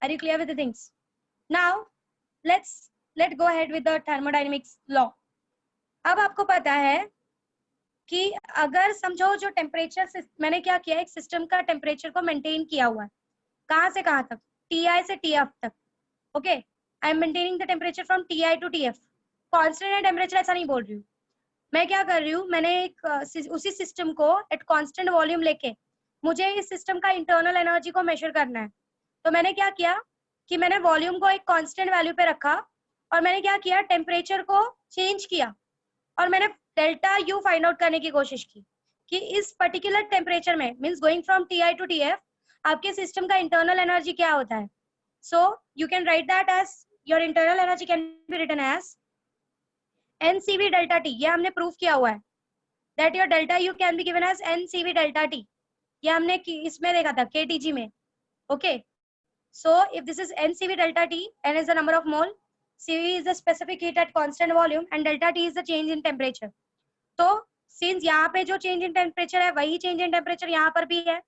Are you clear with the things? Now, let's go ahead with the thermodynamics law. अब आपको पता है कि अगर समझो जो temperature मैंने क्या किया, एक सिस्टम का टेम्परेचर को मेंटेन किया हुआ है, कहाँ से कहाँ तक? Ti से Tf तक. Okay, I am maintaining the temperature from Ti to Tf. Constant है टेम्परेचर, ऐसा नहीं बोल रही हूँ मैं. क्या कर रही हूँ, मैंने एक उसी सिस्टम को एट कांस्टेंट वॉल्यूम लेके मुझे इस सिस्टम का इंटरनल एनर्जी को मेजर करना है. तो मैंने क्या किया कि मैंने वॉल्यूम को एक कांस्टेंट वैल्यू पे रखा और मैंने क्या किया, टेम्परेचर को चेंज किया और मैंने डेल्टा यू फाइंड आउट करने की कोशिश की कि इस पर्टिकुलर टेम्परेचर में means going from Ti to Tf आपके सिस्टम का इंटरनल एनर्जी क्या होता है. So you can write that as your internal energy can be written as NCV delta T. ये हमने प्रूफ किया हुआ है that your delta U can be given as NCV delta T. ये हमने इसमें देखा था KTG में. Okay, so if this is NCV delta T, N is the number of mole, CV is the specific heat at constant volume and delta T is the change in temperature. तो since यहाँ पे जो change in temperature है वही change in temperature यहाँ पर भी है,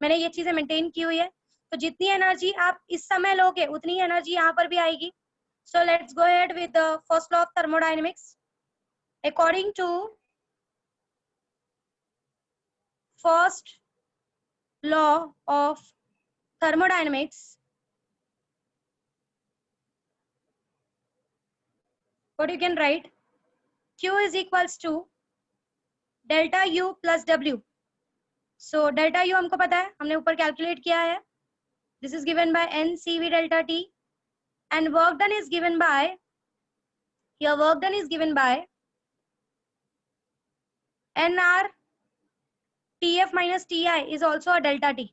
मैंने ये चीजें मेंटेन की हुई है. तो जितनी एनर्जी आप इस समय लोगे उतनी एनर्जी यहाँ पर भी आएगी. So let's go ahead with the first law of thermodynamics. According to first law of thermodynamics, what you can write, Q is equals to delta U plus W. So delta U हमको पता है, हमने ऊपर calculate किया है. This is given by NCV delta T and work done is given by, here work done is given by NR Tf minus Ti is also a delta T.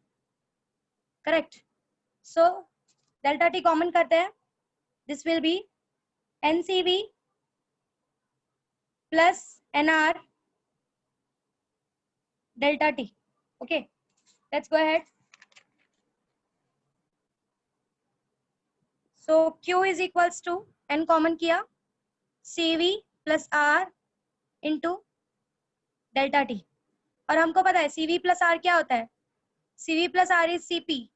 Correct. So delta T common करते हैं. This will be NCV plus NR delta T. Okay, let's go ahead. So Q is equals to N common किया, CV plus R into delta T. और हमको पता है CV plus R क्या होता है, CV plus R is CP.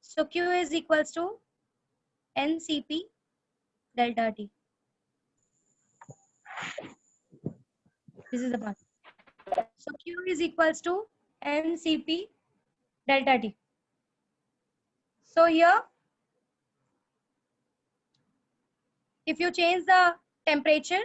So Q is equals to NCP delta T. This is the part. So Q is equals to NCP delta T. So here, if you change the temperature,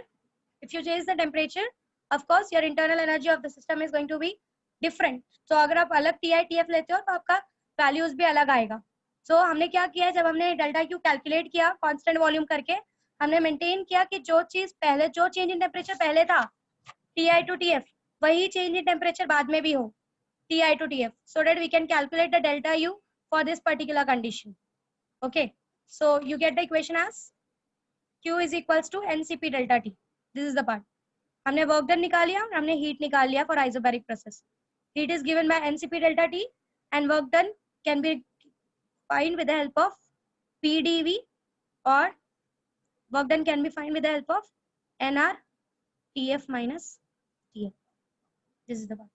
of course your internal energy of the system is going to be different. So अगर आप अलग Ti Tf लेते हो तो आपका values भी अलग आएगा. So हमने क्या किया, जब हमने डेल्टा Q कैलकुलेट किया कांस्टेंट वॉल्यूम करके, हमने मेंटेन किया कि जो चीज पहले, जो चेंज इन टेम्परेचर पहले था Ti टू Tf, वही चेंज इन टेम्परेचर बाद में भी हो Ti to Tf, so that we can calculate the delta U for this particular condition. Okay, so you get the equation as Q is equals to NCP delta T. This is the part. हमने work done निकाल लिया और हमने heat निकाल लिया for isobaric process. Heat is given by NCP delta T and work done can be find with the help of PdV or work done can be find with the help of NR Tf minus Tf. This is the part.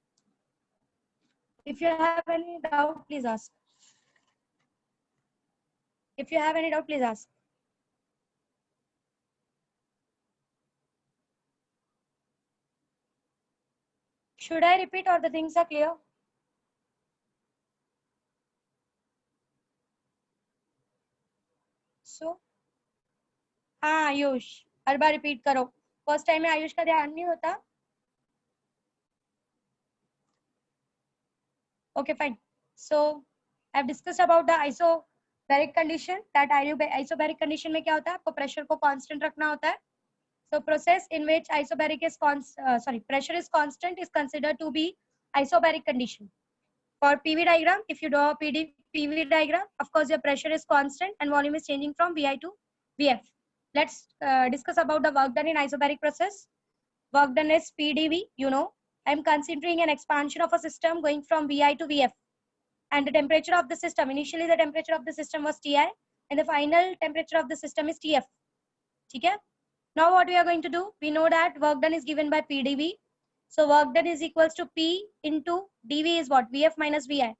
If you have any doubt, please ask. If you have any doubt, please ask. Should I repeat or the things are clear? So, हाँ आयुष, हर बार repeat करो. First time में आयुष का ध्यान नहीं होता. Okay, fine. So, I've discussed about the isobaric condition. That isobaric condition में क्या होता है? आपको pressure को constant रखना होता है. So, process in which pressure is constant is considered to be isobaric condition. For PV diagram, if you draw a PV diagram, of course your pressure is constant and volume is changing from Vi to Vf. Let's discuss about the work done in isobaric process. Work done is PdV, you know. I'm considering an expansion of a system going from Vi to Vf. And the temperature of the system, initially the temperature of the system was Ti, and the final temperature of the system is Tf. Okay? Now what we are going to do, we know that work done is given by PdV. So work done is equals to P into dV is what? Vf minus Vi.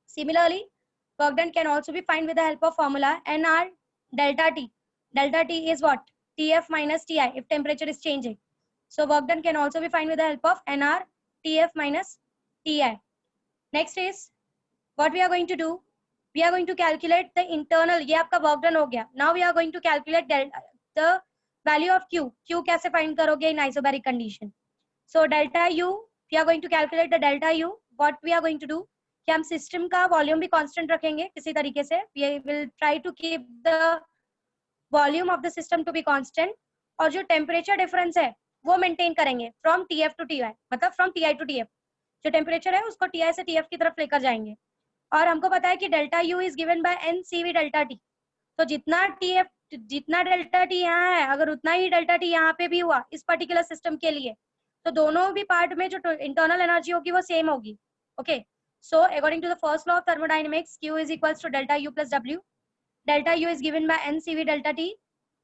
Similarly, work done can also be found with the help of formula Nr delta T. Delta T is what? Tf minus Ti if temperature is changing. So work done can also be found with the help of Nr Tf minus Ti. Next is what we are going to do. We are going to calculate the internal. ये आपका work done हो गया. Now we are going to calculate the value of Q. Q कैसे find करोगे in isobaric condition? So delta U, we are going to calculate the delta U. What we are going to do? कि हम system का volume भी constant रखेंगे किसी तरीके से. We will try to keep the volume of the system to be constant. और जो temperature difference है वो maintain करेंगे from TF to TI. मतलब from TI to TF. जो temperature है उसको TI से TF की तरफ लेकर जाएंगे. और हमको पता है कि delta U is given by NCV delta T. तो जितना डेल्टा T यहाँ है, अगर उतना ही डेल्टा T यहाँ पे भी हुआ इस पर्टिकुलर सिस्टम के लिए, तो दोनों भी पार्ट में जो इंटरनल एनर्जी होगी वो सेम होगी. Okay, so according to the first law of thermodynamics, Q is equals to delta U plus W. Delta U is given by NCV delta T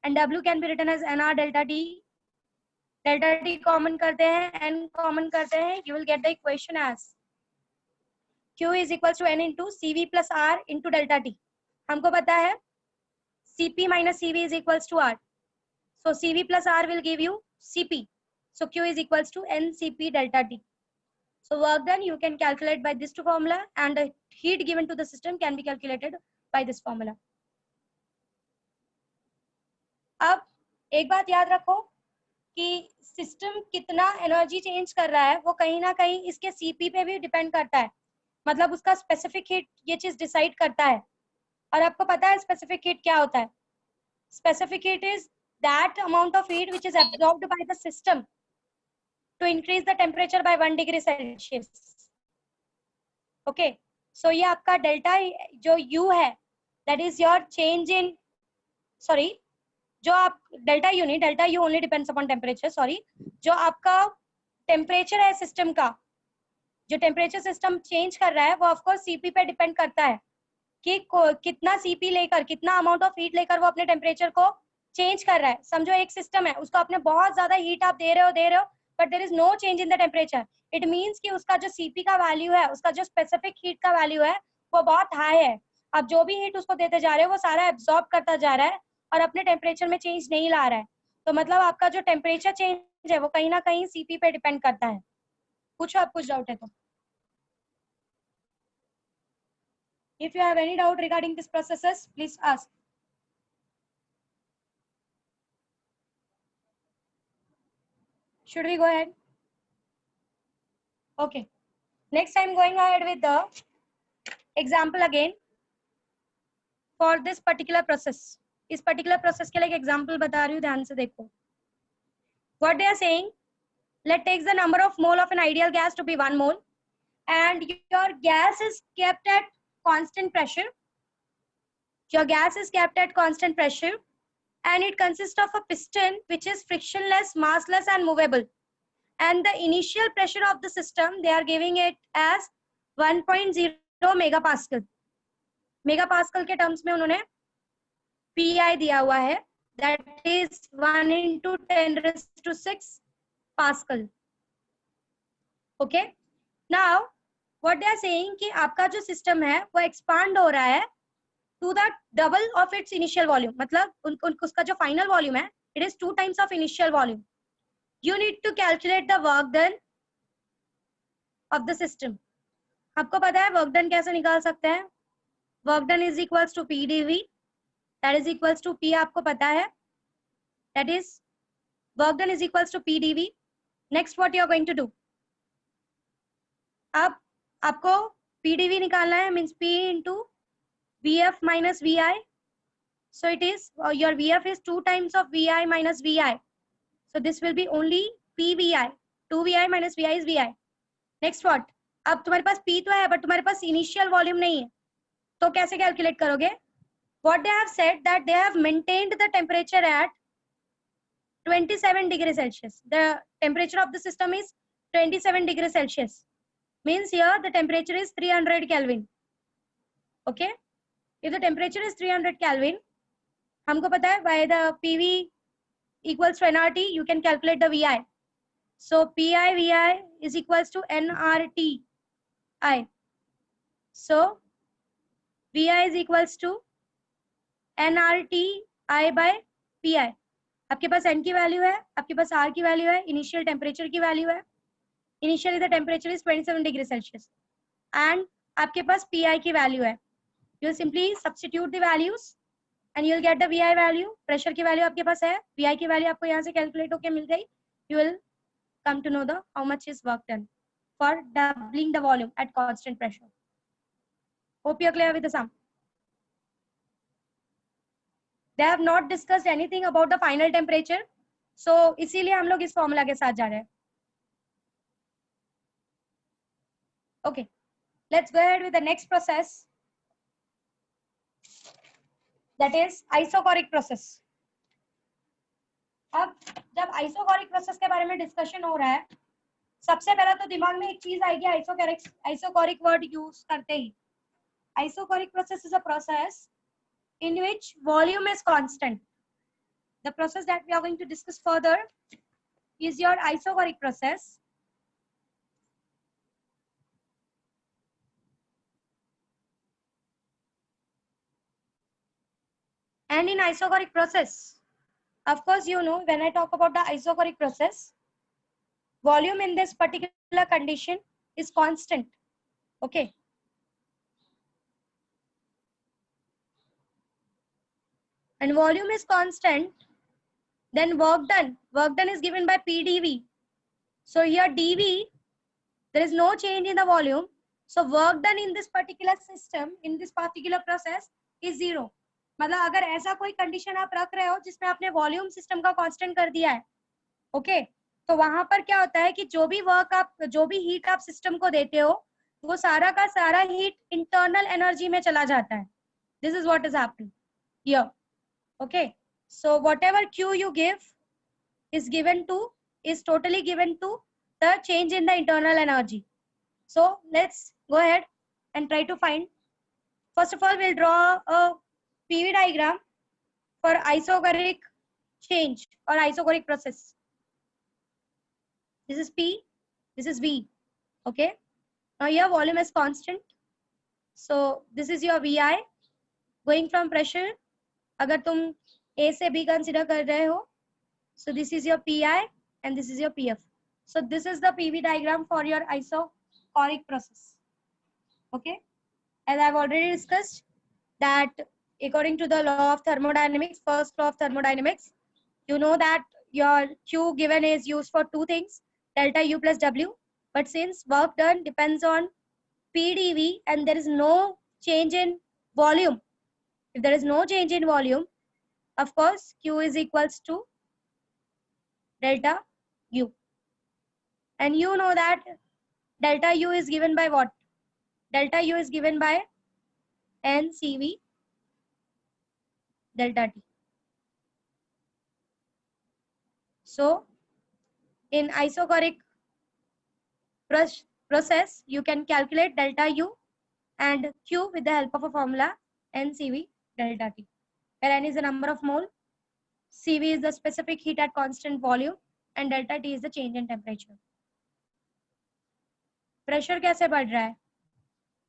and W can be written as NR delta T. Delta T common करते हैं, N common करते हैं, you will get the equation as Q is equals to N into CV plus R into delta T. हमको पता है Cp minus Cv is equals to R. So Cv plus R will give you Cp. So Q is equals to NCp delta T. So work done you can calculate by this two formula and the heat given to the system can be calculated by this formula. अब एक बात याद रखो कि system कितना energy change कर रहा है वो कहीं ना कहीं इसके Cp पे भी डिपेंड करता है. मतलब उसका स्पेसिफिक हीट ये चीज डिसाइड करता है. और आपको पता है स्पेसिफिक हीट क्या होता है? Specific heat is that amount of heat which is absorbed by the system to increase the temperature by 1 degree Celsius. Okay, so ये आपका डेल्टा जो U है that is your change in जो आप delta U नहीं, delta U only depends upon temperature. Sorry, जो आपका temperature है सिस्टम का, जो टेम्परेचर सिस्टम चेंज कर रहा है वो ऑफकोर्स Cp पे डिपेंड करता है कि कितना Cp लेकर, कितना अमाउंट ऑफ हीट लेकर वो अपने टेम्परेचर को चेंज कर रहा है. समझो एक सिस्टम है, उसको आपने बहुत ज्यादा हीट आप दे रहे हो but there is no change in the temperature. It means कि उसका जो Cp का वैल्यू है, उसका जो स्पेसिफिक हीट का वैल्यू है वो बहुत हाई है. आप जो भी हीट उसको देते जा रहे हो वो सारा एब्सॉर्ब करता जा रहा है और अपने टेम्परेचर में चेंज नहीं ला रहा है. तो मतलब आपका जो टेम्परेचर चेंज है वो कहीं ना कहीं Cp पे डिपेंड करता है. पूछो, आप कुछ डाउट है तो. If you have any doubt regarding these processes, please ask. Should we go ahead? Okay. Next, I'm going ahead with the example again for this particular process. इस particular process के लिए एक example बता रही हूँ, ध्यान से देखो. What they are saying, let takes the number of mole of an ideal gas to be 1 mole and your gas is kept at constant pressure. Your gas is kept at constant pressure and it consists of a piston which is frictionless, massless and movable. And the initial pressure of the system, they are giving it as 1.0 megapascal. Megapascal के terms में उन्होंने PI दिया हुआ है, that is 1 into 10⁶ Pascal. Okay. Now what they are saying कि आपका जो system है वो एक्सपांड हो रहा है to the double of its initial volume, मतलब उसका जो फाइनल वॉल्यूम है it is 2 times of initial volume. You need to calculate the work done of the system. आपको पता है वर्क डन कैसे निकाल सकते हैं? Work done is equals to P dV, that is equals to P, आपको पता है, that is work done is equals to P dV. Next what you are going to do, अब आपको पी डीवी निकालना है, means P into VF minus VI. So it is your VF is 2 times of VI minus VI. So this will be only PVI. 2VI minus VI is VI. Next what? अब तुम्हारे पास P तो है but तुम्हारे पास initial volume नहीं है, तो कैसे calculate करोगे? What they have said that they have maintained the temperature at 27 degrees Celsius. The temperature of the system is 27 degrees Celsius. Means here the temperature is 300 Kelvin. Okay? If the temperature is 300 Kelvin, हमको पता है by the PV equals to nRT, you can calculate the VI. So PI VI is equals to nRT I. So VI is equals to nRT I by PI. आपके पास n की value है, आपके पास r की value है, initial temperature की value है. Initially the temperature is 27 degree Celsius and आपके पास PI की वैल्यू है. You simply substitute the values and you will get the VI value. Pressure की वैल्यू आपके पास है, VI की वैल्यू आपको यहाँ से कैलकुलेट होके मिल गई. You will come to know the how much is work done for doubling the volume at constant pressure. Hope you are clear with the sum. They have not discussed anything about the final temperature, so इसीलिए हम लोग इस formula के साथ जा रहे हैं. Okay, let's go ahead with the next process. That is isocoric process. अब जब isocoric process के बारे में डिस्कशन हो रहा है, सबसे पहले तो दिमाग में एक चीज आएगी isocoric वर्ड यूज करते ही. Isocoric process is a process in which volume is constant. The process that we are going to discuss further is your isocoric process. And in isocoric process, of course, you know, when I talk about the isocoric process, volume in this particular condition is constant. Okay. And volume is constant, then work done is given by PdV. So here dV, there is no change in the volume. So work done in this particular system, in this particular process is 0. मतलब अगर ऐसा कोई condition आप रख रहे हो जिसमें आपने वॉल्यूम सिस्टम का कांस्टेंट कर दिया है, ओके, तो वहां पर क्या होता है कि जो भी हीट आप सिस्टम को देते हो वो सारा का सारा हीट इंटरनल एनर्जी में चला जाता है. This is what is happening here. Okay, so whatever Q you give is totally given to the change in the internal energy. So let's go ahead and try to find. First of all, we'll draw a PV diagram for isocoric change or isocoric process. This is P, this is V. Okay, now here volume is constant, so this is your VI going from pressure. अगर तुम A से B consider कर रहे हो, so this is your PI and this is your PF. So this is the PV diagram for your isocoric process. Okay, as I've already discussed that according to the law of thermodynamics, first law of thermodynamics, you know that your Q given is used for two things, delta U plus W. But since work done depends on PdV and there is no change in volume, if there is no change in volume, of course, Q is equals to delta U. And you know that delta U is given by what? Delta U is given by NCV delta T. So in isocoric process, you can calculate delta U and Q with the help of a formula NCV delta T, where N is the number of mole, CV is the specific heat at constant volume, and delta T is the change in temperature. Pressure कैसे बढ़ रहा है?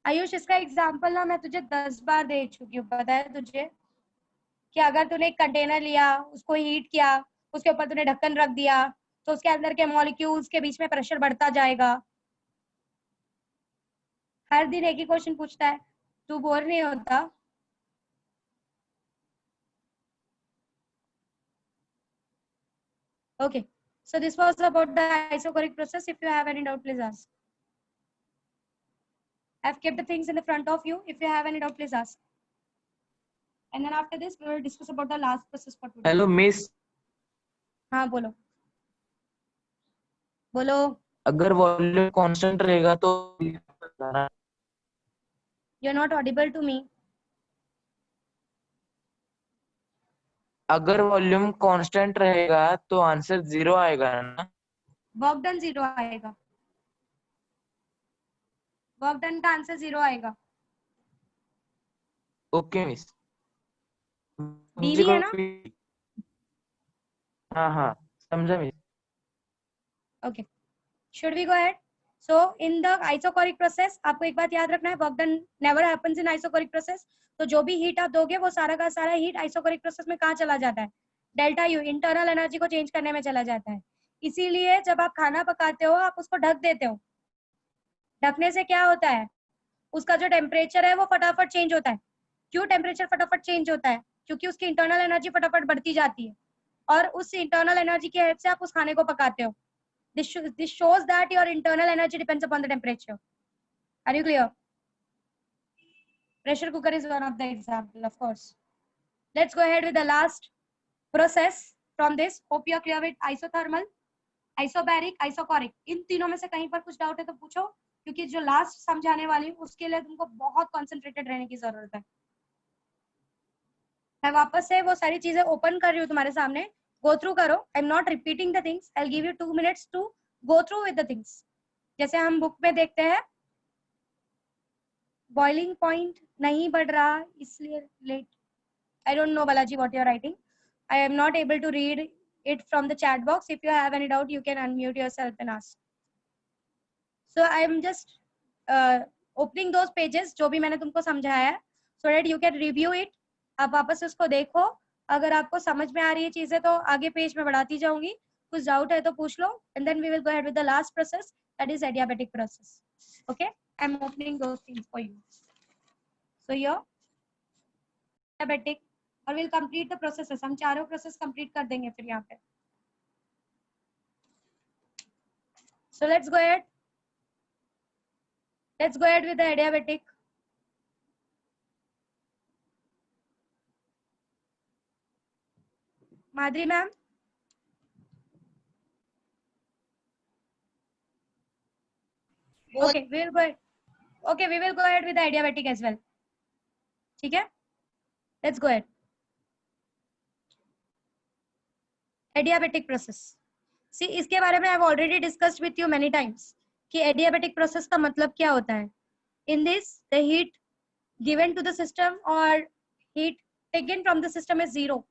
आयुष इसका example ना मैं तुझे 10 बार दे चुकी हूँ, पता है तुझे कि अगर तूने एक कंटेनर लिया, उसको हीट किया, उसके ऊपर तूने ढक्कन रख दिया, तो उसके अंदर के मॉलिक्यूल्स के बीच में प्रेशर बढ़ता जाएगा। हर दिन एक ही क्वेश्चन पूछता है, तू बोर नहीं होता? Okay, so this was about the isochoric process. If you have any doubt, please ask. I've kept the things in the front of you. If you have any doubt, please ask. And then after this, we will discuss about the last process for today. Hello miss, हाँ बोलो बोलो। अगर volume constant रहेगा तो You're not audible to me. अगर volume constant रहेगा तो answer 0 आएगा ना? वर्क डन 0 आएगा। वर्क डन का आंसर 0 आएगा। Okay miss. डीवी है ना? हाँ हाँ समझा miss. Okay. Should we go ahead? So in the isochoric process, आपको एक बात याद रखना है, work done never happens in isochoric process. तो जो भी हीट आप दोगे वो सारा का सारा हीट आइसोकोरिक प्रोसेस में कहाँ चला जाता है? डेल्टा यू, इंटरनल एनर्जी को चेंज करने में चला जाता है। इसीलिए जब आप खाना पकाते हो आप उसको ढक देते हो। ढकने से क्या होता है? उसका जो टेम्परेचर है वो फटाफट चेंज होता है। क्यों टेम्परेचर फटाफट चेंज होता है? क्योंकि उसकी इंटरनल एनर्जी फटाफट बढ़ती जाती है और उस इंटरनल एनर्जी की हेल्प से आप उस खाने को पकाते हो। This shows that your internal energy depends upon the temperature. Are you clear? Pressure cooker is one of the example, of course. Let's go ahead with the last process from this. Hope you are clear with isothermal, isobaric, isochoric. इन तीनों में से कहीं पर कुछ doubt है तो पूछो, क्योंकि जो लास्ट समझाने वाली हूँ उसके लिए तुमको बहुत कॉन्सेंट्रेटेड रहने की जरूरत है। मैं वापस से वो सारी चीजें ओपन कर रही हूँ तुम्हारे सामने, go through करो। I'm not repeating the things. I'll give you 2 minutes to go through with the things. जैसे हम बुक में देखते हैं, बॉइलिंग पॉइंट नहीं बढ़ रहा इसलिए late. I don't know Balaji what you're writing. I am not able to read it from the chat box. If you have any doubt, you can unmute yourself and ask. So I am just opening those pages जो भी मैंने तुमको समझाया है, so that you can review it. आप वापस से उसको देखो, अगर आपको समझ में आ रही है चीजें तो आगे पेज में बढ़ाती जाऊंगी, कुछ डाउट है तो पूछ लो, and then we will go ahead with the last process, that is adiabatic process. Okay, I'm opening those things for you. So here adiabatic, और we'll complete the processes. हम चारों process complete कर देंगे फिर यहाँ पे. So let's go ahead with the adiabatic. Madhuri ma'am. Okay, we will go ahead with the adiabatic as well. ठीक है? Let's go ahead. Adiabatic process. See, इसके बारे में I've already discussed with you many times कि adiabatic process का मतलब क्या होता है. In this, the heat given to the system or heat taken from the system is 0.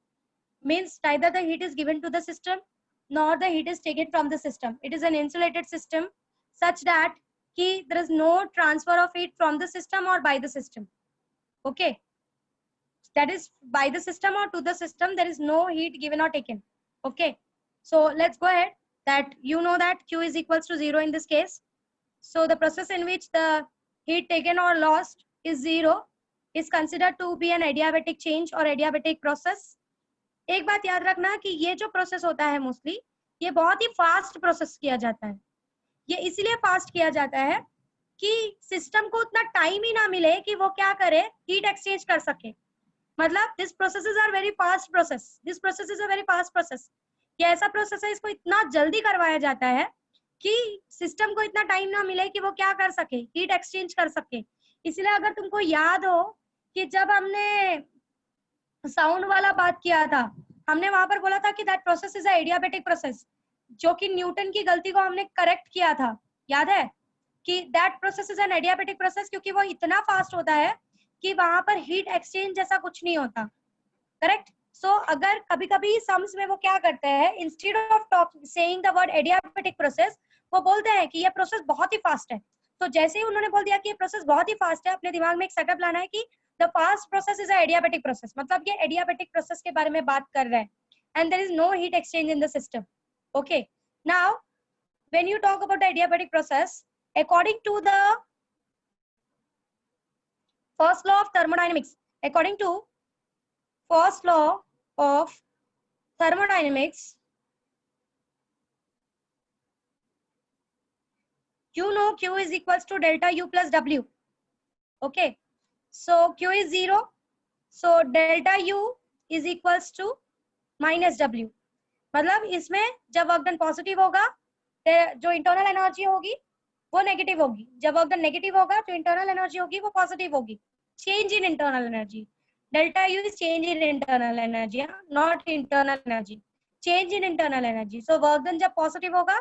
Means neither the heat is given to the system nor the heat is taken from the system. It is an insulated system such that there is no transfer of heat from the system or by the system. Okay, that is by the system or to the system, there is no heat given or taken. Okay, so let's go ahead. That you know that Q is equals to 0 in this case. So the process in which the heat taken or lost is 0 is considered to be an adiabatic change or adiabatic process. एक बात याद रखना कि ये जो process होता है mostly ये बहुत ही फास्ट प्रोसेस किया जाता है। ये इसलिए फास्ट किया जाता है कि सिस्टम को उतना टाइम ही ना मिले कि वो क्या करे, हीट एक्सचेंज कर सके। मतलब this processes are very fast process, this process is a very fast process. ये ऐसा प्रोसेस है, इसको इतना जल्दी करवाया जाता है कि सिस्टम को इतना टाइम ना मिले कि वो क्या कर सके, हीट एक्सचेंज कर सके। इसलिए अगर तुमको याद हो कि जब हमने साउंड वाला बात किया था, हमने वहां पर बोला था कि that process is adiabatic process, जो कि न्यूटन की गलती को हमने करेक्ट किया था। याद है कि that process is an adiabatic process क्योंकि वो इतना फास्ट होता है कि वहां पर हीट एक्सचेंज जैसा कुछ नहीं होता। करेक्ट। सो अगर कभी कभी सम्स में वो क्या करते हैं, instead of saying the word adiabatic process वो बोलते हैं कि ये प्रोसेस बहुत ही फास्ट है। तो जैसे ही उन्होंने बोल दिया कि ये प्रोसेस बहुत ही फास्ट है, अपने दिमाग में एक सेटअप लाना है कि the fast process is a adiabatic process, मतलब ये एडियाबेटिक प्रोसेस के बारे में बात कर रहा है, and there is no heat exchange in the system. Okay, now when you talk about the adiabatic process, according to the first law of thermodynamics, according to first law of thermodynamics, you know Q is equals to delta U plus W. Okay, so Q is 0, so delta U is equals to minus W. मतलब इसमें जब work done positive होगा जो internal energy होगी वो negative होगी, जब work done negative होगा जो इंटरनल एनर्जी होगी वो पॉजिटिव होगी. Change in internal energy, delta U is change in internal energy, not internal energy. Change in internal energy. So work done जब पॉजिटिव होगा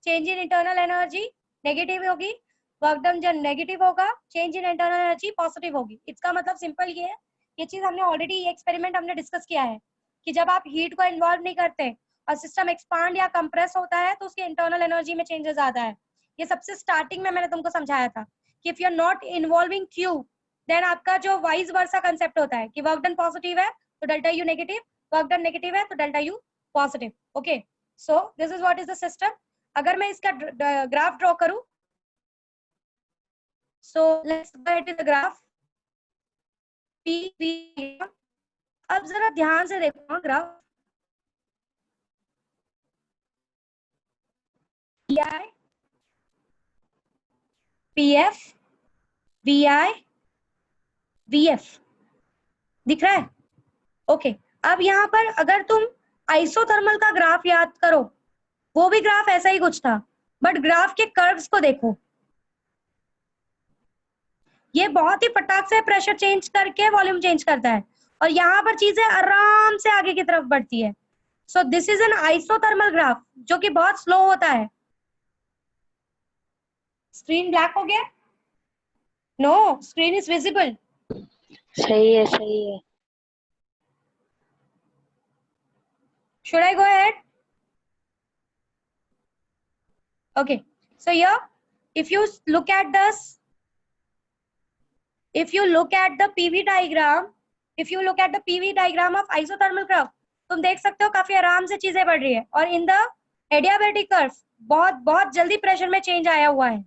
change in internal energy negative होगी, work done जब negative होगा change in internal energy positive होगी. इसका मतलब simple ये है, ये चीज हमने ऑलरेडी ये एक्सपेरिमेंट हमने डिस्कस किया है कि जब आप हीट को इन्वॉल्व नहीं करते और सिस्टम एक्सपांड या कंप्रेस होता है तो उसकी इंटरनल एनर्जी में चेंजेस आता है. ये सबसे स्टार्टिंग में मैंने तुमको समझाया था कि if you are not involving Q then आपका जो वाइस वर्सा कंसेप्ट होता है कि वर्क डन पॉजिटिव है तो delta U negative, work done negative है तो delta U positive. Okay, so this is what is the system. अगर मैं इसका ग्राफ ड्रॉ करूं, so let's get the graph P. अब जरा ध्यान से देखो graph. PI, PF, VI, VF दिख रहा है? ओके, अब यहाँ पर अगर तुम आइसोथर्मल का ग्राफ याद करो, वो भी ग्राफ ऐसा ही कुछ था, बट ग्राफ के कर्व्स को देखो. ये बहुत ही फटाक से प्रेशर चेंज करके वॉल्यूम चेंज करता है और यहाँ पर चीजें आराम से आगे की तरफ बढ़ती है. So this is an isothermal graph जो कि बहुत स्लो होता है. स्क्रीन ब्लैक हो गया? No, screen is visible. सही है सही है. Should I go ahead? Okay, so here if you look at this, if you look at the PV diagram, if you look at the PV diagram of isothermal curve, तुम देख सकते हो काफी आराम से चीजें बढ़ रही है और इन द एडियाबेटिक कर्व बहुत बहुत जल्दी प्रेशर में चेंज आया हुआ है.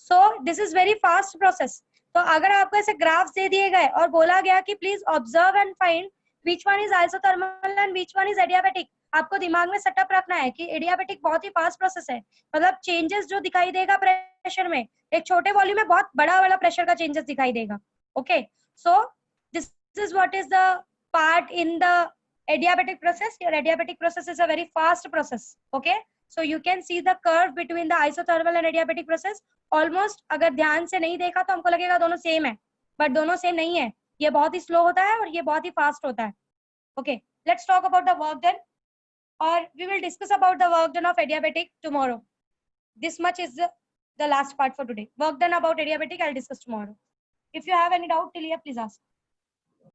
So this is very fast process. तो अगर आपको ऐसे ग्राफ्स दे दिए गए और बोला गया कि please observe and find which one is isothermal and which one is adiabatic, आपको दिमाग में सेटअप रखना है कि एडियाबेटिक बहुत ही फास्ट प्रोसेस है, मतलब चेंजेस जो दिखाई देगा प्रेशर में एक छोटे वॉल्यूम में बहुत बड़ा वाला प्रेशर का चेंजेस दिखाई देगा. Okay, so this is what is the part in the adiabatic process. Your adiabatic process is a very fast process. Okay, so you can see the curve between the isothermal and adiabatic process. Almost अगर ध्यान से नहीं देखा तो हमको लगेगा दोनों same है, बट दोनों सेम नहीं है. ये बहुत ही स्लो होता है और ये बहुत ही फास्ट होता है. Okay, let's talk about the work done, or we will discuss about the work done of adiabatic tomorrow. This much is the last part for today. Work done about adiabatic I'll discuss tomorrow. If you have any doubt till here, please ask.